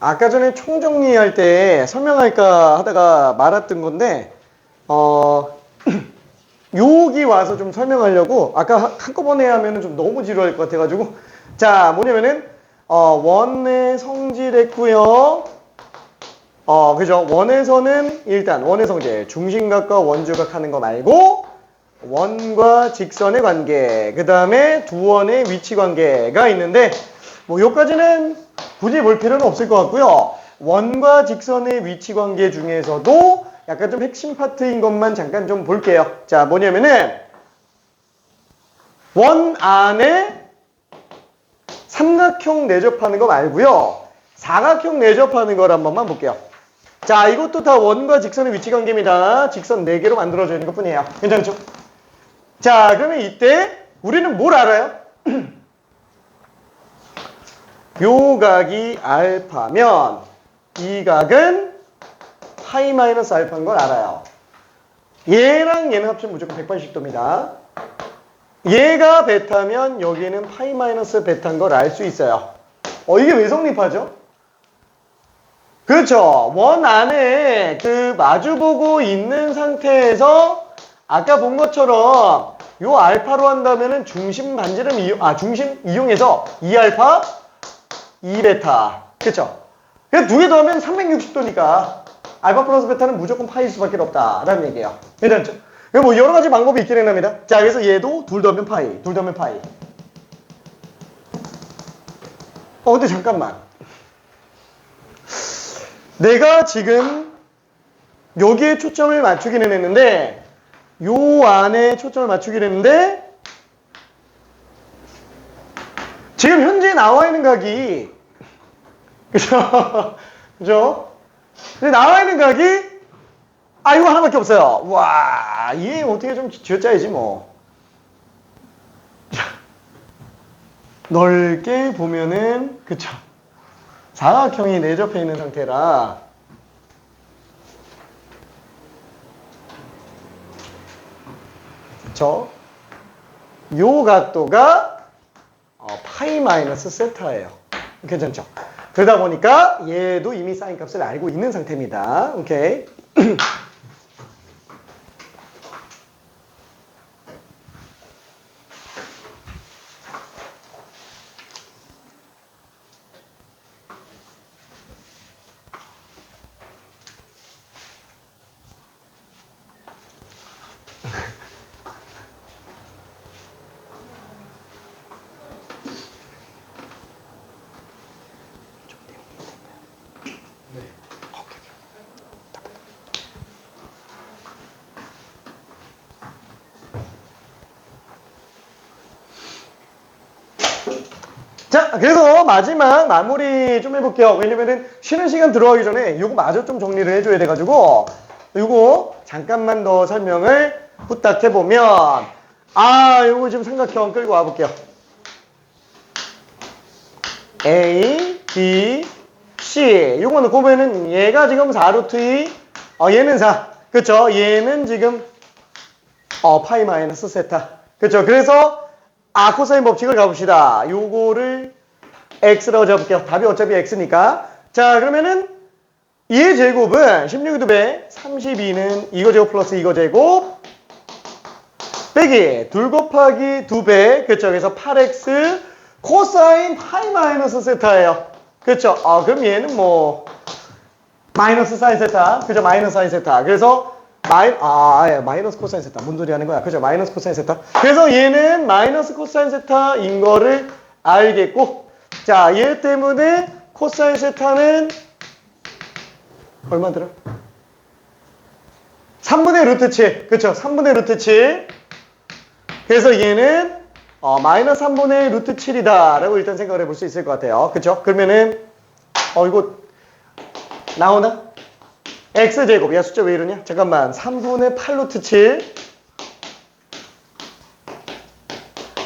아까 전에 총정리할 때 설명할까 하다가 말았던 건데 여기 와서 좀 설명하려고 아까 한꺼번에 하면은 좀 너무 지루할 것 같아가지고 자, 뭐냐면은 원의 성질했고요. 그죠? 원에서는 일단 원의 성질 중심각과 원주각 하는 거 말고 원과 직선의 관계, 그 다음에 두 원의 위치 관계가 있는데 뭐 요까지는 굳이 볼 필요는 없을 것 같고요. 원과 직선의 위치 관계 중에서도 약간 좀 핵심 파트인 것만 잠깐 좀 볼게요. 자, 뭐냐면은 원 안에 삼각형 내접하는 거 말고요. 사각형 내접하는 걸 한 번만 볼게요. 자, 이것도 다 원과 직선의 위치 관계입니다. 직선 4개로 만들어져 있는 것 뿐이에요. 괜찮죠? 자, 그러면 이때 우리는 뭘 알아요? 요 각이 알파면 이 각은 파이 마이너스 알파인 걸 알아요. 얘랑 얘는 합치면 무조건 180도입니다. 얘가 베타면 여기는 파이 마이너스 베타인 걸 알 수 있어요. 이게 왜 성립하죠? 그렇죠. 원 안에 그 마주보고 있는 상태에서 아까 본 것처럼 요 알파로 한다면은 중심 반지름 중심 이용해서 2알파 2베타. 그쵸? 그래서 두 개 더하면 360도니까 알파 플러스 베타는 무조건 파일 수밖에 없다라는 얘기예요. 괜찮죠? 뭐 여러 가지 방법이 있긴 합니다. 자, 그래서 얘도 둘 더하면 파이, 둘 더하면 파이. 근데 잠깐만. 내가 지금 여기에 초점을 맞추기는 했는데 요 안에 초점을 맞추기로 했는데 지금 현재 나와 있는 각이 그죠? 그죠? 근데 나와 있는 각이 이거 하나밖에 없어요. 와, 얘 어떻게 좀 쥐어짜야지 뭐. 넓게 보면은 그쵸? 사각형이 내접해 있는 상태라 그쵸? 요 각도가 파이 마이너스 세타예요. 괜찮죠? 그러다 보니까 얘도 이미 사인 값을 알고 있는 상태입니다. 오케이. 자, 그래서 마지막 마무리 좀 해볼게요. 왜냐면은 쉬는 시간 들어가기 전에 요거 마저 좀 정리를 해줘야 돼가지고 요거 잠깐만 더 설명을 후딱 해보면 요거 지금 삼각형 끌고 와볼게요. A, B, C 요거 넣고 보면은 얘가 지금 4루트 2 얘는 4 그쵸? 얘는 지금 파이 마이너스 세타 그쵸? 그래서 코사인 법칙을 가봅시다. 요거를 x라고 잡을게요. 답이 어차피 x니까. 자, 그러면은 2의 제곱은 16의 2배, 32는 이거 제곱 플러스 이거 제곱 빼기 2 곱하기 2배 그쵸? 그래서 8x 코사인 파이 마이너스 세타예요. 그쵸? 그럼 얘는 뭐 마이너스 사인 세타 그죠? 마이너스 사인 세타 그래서 마이너스 코사인 세타. 뭔 소리 하는 거야? 그죠? 마이너스 코사인 세타. 그래서 얘는 마이너스 코사인 세타인 거를 알겠고, 자, 얘 때문에 코사인 세타는 얼마 들어? 3분의 루트 7. 그쵸? 3분의 루트 7. 그래서 얘는 마이너스 3분의 루트 7이다. 라고 일단 생각을 해볼 수 있을 것 같아요. 그쵸? 그러면은, 이거 나오나? x제곱. 야, 숫자 왜 이러냐? 잠깐만. 3분의 8루트 7.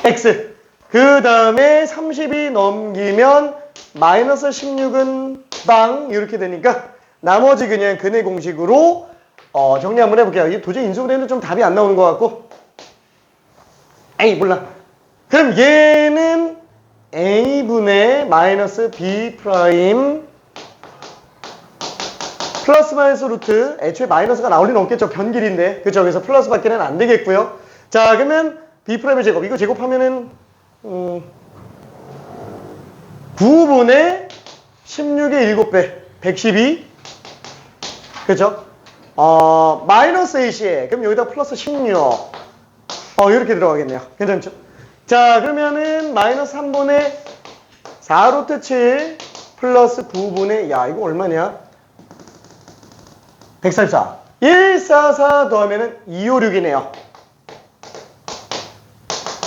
x. 그 다음에 30이 넘기면 마이너스 16은 빵. 이렇게 되니까 나머지 그냥 근의 공식으로 정리 한번 해볼게요. 이게 도저히 인수분해 해도 좀 답이 안 나오는 것 같고. 에이, 몰라. 그럼 얘는 a분의 마이너스 b 프라임 플러스 마이너스 루트 애초에 마이너스가 나올 리는 없겠죠. 변길인데 그쵸? 그래서 플러스 밖에는 안 되겠고요. 자, 그러면 b'의 제곱 이거 제곱하면은 9분의 16의 7배 112 그쵸? 마이너스 AC 그럼 여기다 플러스 16 이렇게 들어가겠네요. 괜찮죠? 자, 그러면은 마이너스 3분의 4루트 7 플러스 9분의 야 이거 얼마냐? 144. 144 더하면은 256이네요.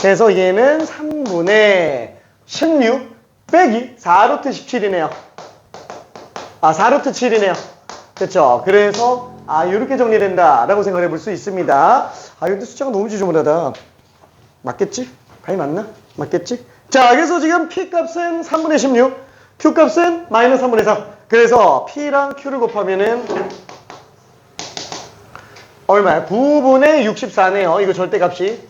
그래서 얘는 3분의 16 빼기 4루트 17이네요. 4루트 7이네요. 그쵸? 그래서 이렇게 정리된다 라고 생각해 볼 수 있습니다. 근데 숫자가 너무 지저분하다. 맞겠지? 답이 맞나? 맞겠지? 자, 그래서 지금 P 값은 3분의 16 Q 값은 마이너스 3분의 3 그래서 P랑 Q를 곱하면은 얼마야? 9분의 64네요. 이거 절대값이.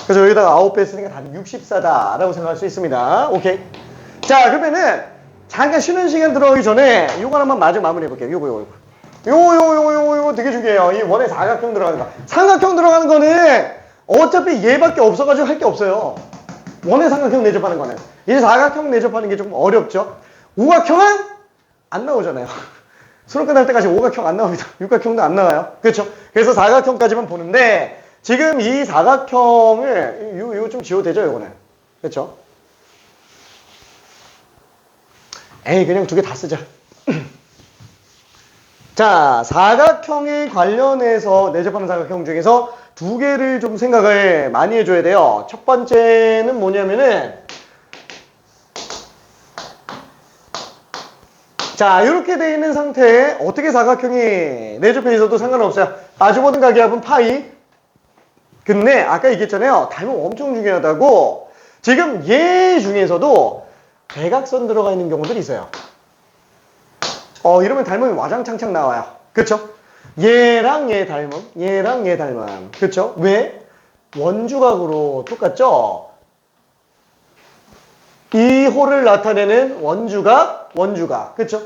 그래서 여기다가 9배 했으니까 답이 64다 라고 생각할 수 있습니다. 오케이. 자, 그러면은 잠깐 쉬는 시간 들어가기 전에 요거 한번 마저 마무리 해볼게요. 요거 되게 중요해요. 이 원의 사각형 들어가는 거. 삼각형 들어가는 거는 어차피 얘밖에 없어가지고 할 게 없어요. 원의 삼각형 내접하는 거는. 이 사각형 내접하는 게 조금 어렵죠. 오각형은 안 나오잖아요. 수능 끝날 때까지 오각형 안 나옵니다. 육각형도 안 나와요. 그렇죠? 그래서 사각형까지만 보는데 지금 이 사각형을 이거 좀 지워도 되죠, 이거는. 그렇죠? 에이, 그냥 두 개 다 쓰자. 자, 사각형에 관련해서 내접하는 사각형 중에서 두 개를 좀 생각을 많이 해줘야 돼요. 첫 번째는 뭐냐면은 자, 이렇게 돼 있는 상태에 어떻게 사각형이 내접해 있어도 상관없어요. 마주보는 가기압은 파이. 근데 아까 얘기했잖아요. 닮음 엄청 중요하다고. 지금 얘 중에서도 대각선 들어가 있는 경우들이 있어요. 이러면 닮음이 와장창창 나와요. 그쵸? 얘랑 얘 닮음, 얘랑 얘 닮음. 그쵸? 왜? 원주각으로 똑같죠? 이 홀을 나타내는 원주각. 그쵸?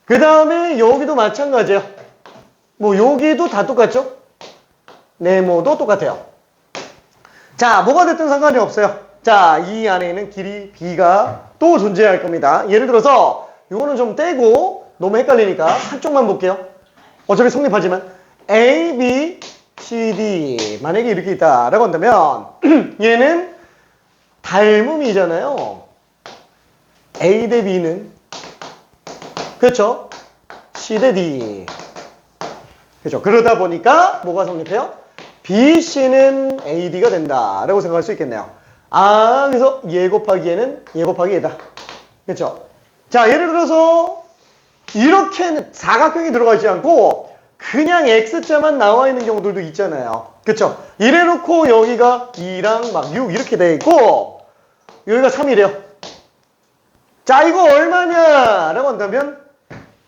그 다음에 여기도 마찬가지예요. 뭐 여기도 다 똑같죠? 네모도 똑같아요. 자, 뭐가 됐든 상관이 없어요. 자, 이 안에 있는 길이 B가 또 존재할 겁니다. 예를 들어서 이거는 좀 떼고 너무 헷갈리니까 한쪽만 볼게요. 어차피 성립하지만 A, B, C, D 만약에 이렇게 있다라고 한다면 얘는 닮음이잖아요. A 대 B는 그렇죠? C 대 D 그렇죠? 그러다 보니까 뭐가 성립해요? B, C는 A, D가 된다라고 생각할 수 있겠네요. 아, 그래서 얘 곱하기 얘는 얘 곱하기 얘다. 그렇죠? 자, 예를 들어서 이렇게 사각형이 들어가 있지 않고 그냥 X자만 나와 있는 경우들도 있잖아요. 그렇죠? 이래놓고 여기가 2랑 막 6 이렇게 돼 있고 여기가 3이래요. 자, 이거 얼마냐? 라고 한다면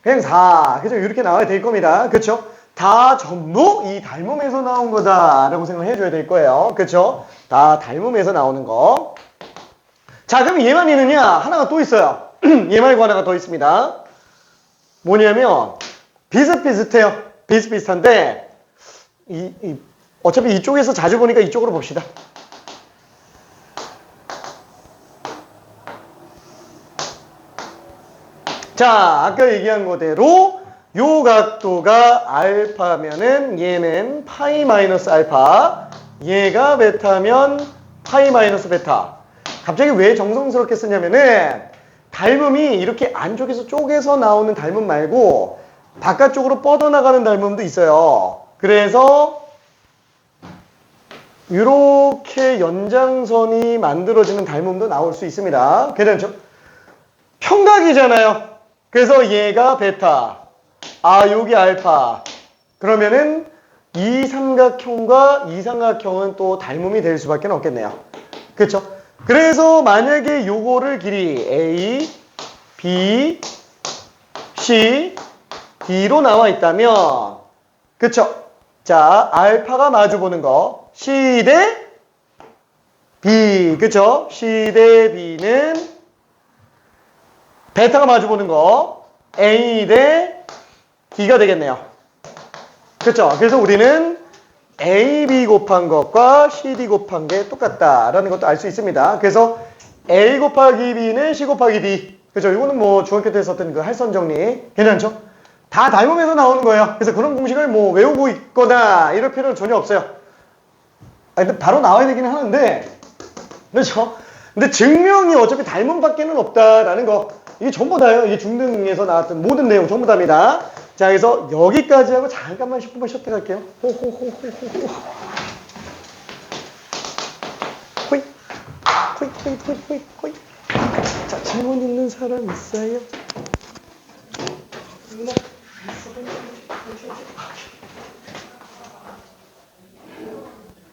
그냥 4. 그죠? 이렇게 나와야 될 겁니다. 그쵸? 다 전부 이 닮음에서 나온 거다. 라고 생각해 줘야 될 거예요. 그쵸? 다 닮음에서 나오는 거. 자, 그럼 얘만 있느냐? 하나가 또 있어요. 얘 말고 하나가 더 있습니다. 뭐냐면 비슷비슷해요. 비슷비슷한데 어차피 이쪽에서 자주 보니까 이쪽으로 봅시다. 자, 아까 얘기한 거대로 요 각도가 알파면은 얘는 파이 마이너스 알파, 얘가 베타면 파이 마이너스 베타. 갑자기 왜 정성스럽게 쓰냐면은 닮음이 이렇게 안쪽에서 쪼개서 나오는 닮음 말고 바깥쪽으로 뻗어나가는 닮음도 있어요. 그래서 이렇게 연장선이 만들어지는 닮음도 나올 수 있습니다. 괜찮죠? 평각이잖아요. 그래서 얘가 베타, 여기 알파. 그러면은 이 삼각형과 이 삼각형은 또 닮음이 될 수밖에 없겠네요. 그렇죠? 그래서 만약에 요거를 길이 A, B, C, D로 나와 있다면 그렇죠? 자, 알파가 마주보는 거 C 대 B, 그렇죠? C 대 B는 베타가 마주보는 거 A 대 D가 되겠네요. 그렇죠? 그래서 우리는 AB 곱한 것과 CD 곱한 게 똑같다라는 것도 알 수 있습니다. 그래서 A 곱하기 B는 C 곱하기 D. 그렇죠? 이거는 뭐 중학교 때 썼던 그 할선 정리. 괜찮죠? 다 닮음에서 나오는 거예요. 그래서 그런 공식을 뭐 외우고 있거나 이럴 필요는 전혀 없어요. 근데 바로 나와야 되긴 하는데, 그렇죠? 근데 증명이 어차피 닮음밖에는 없다라는 거. 이게 전부 다예요. 이게 중등에서 나왔던 모든 내용 전부 다입니다. 자, 그래서 여기까지 하고 잠깐만 10분만 쉬었다 갈게요. 호호호호호. 호이. 호이. 자, 질문 있는 사람 있어요?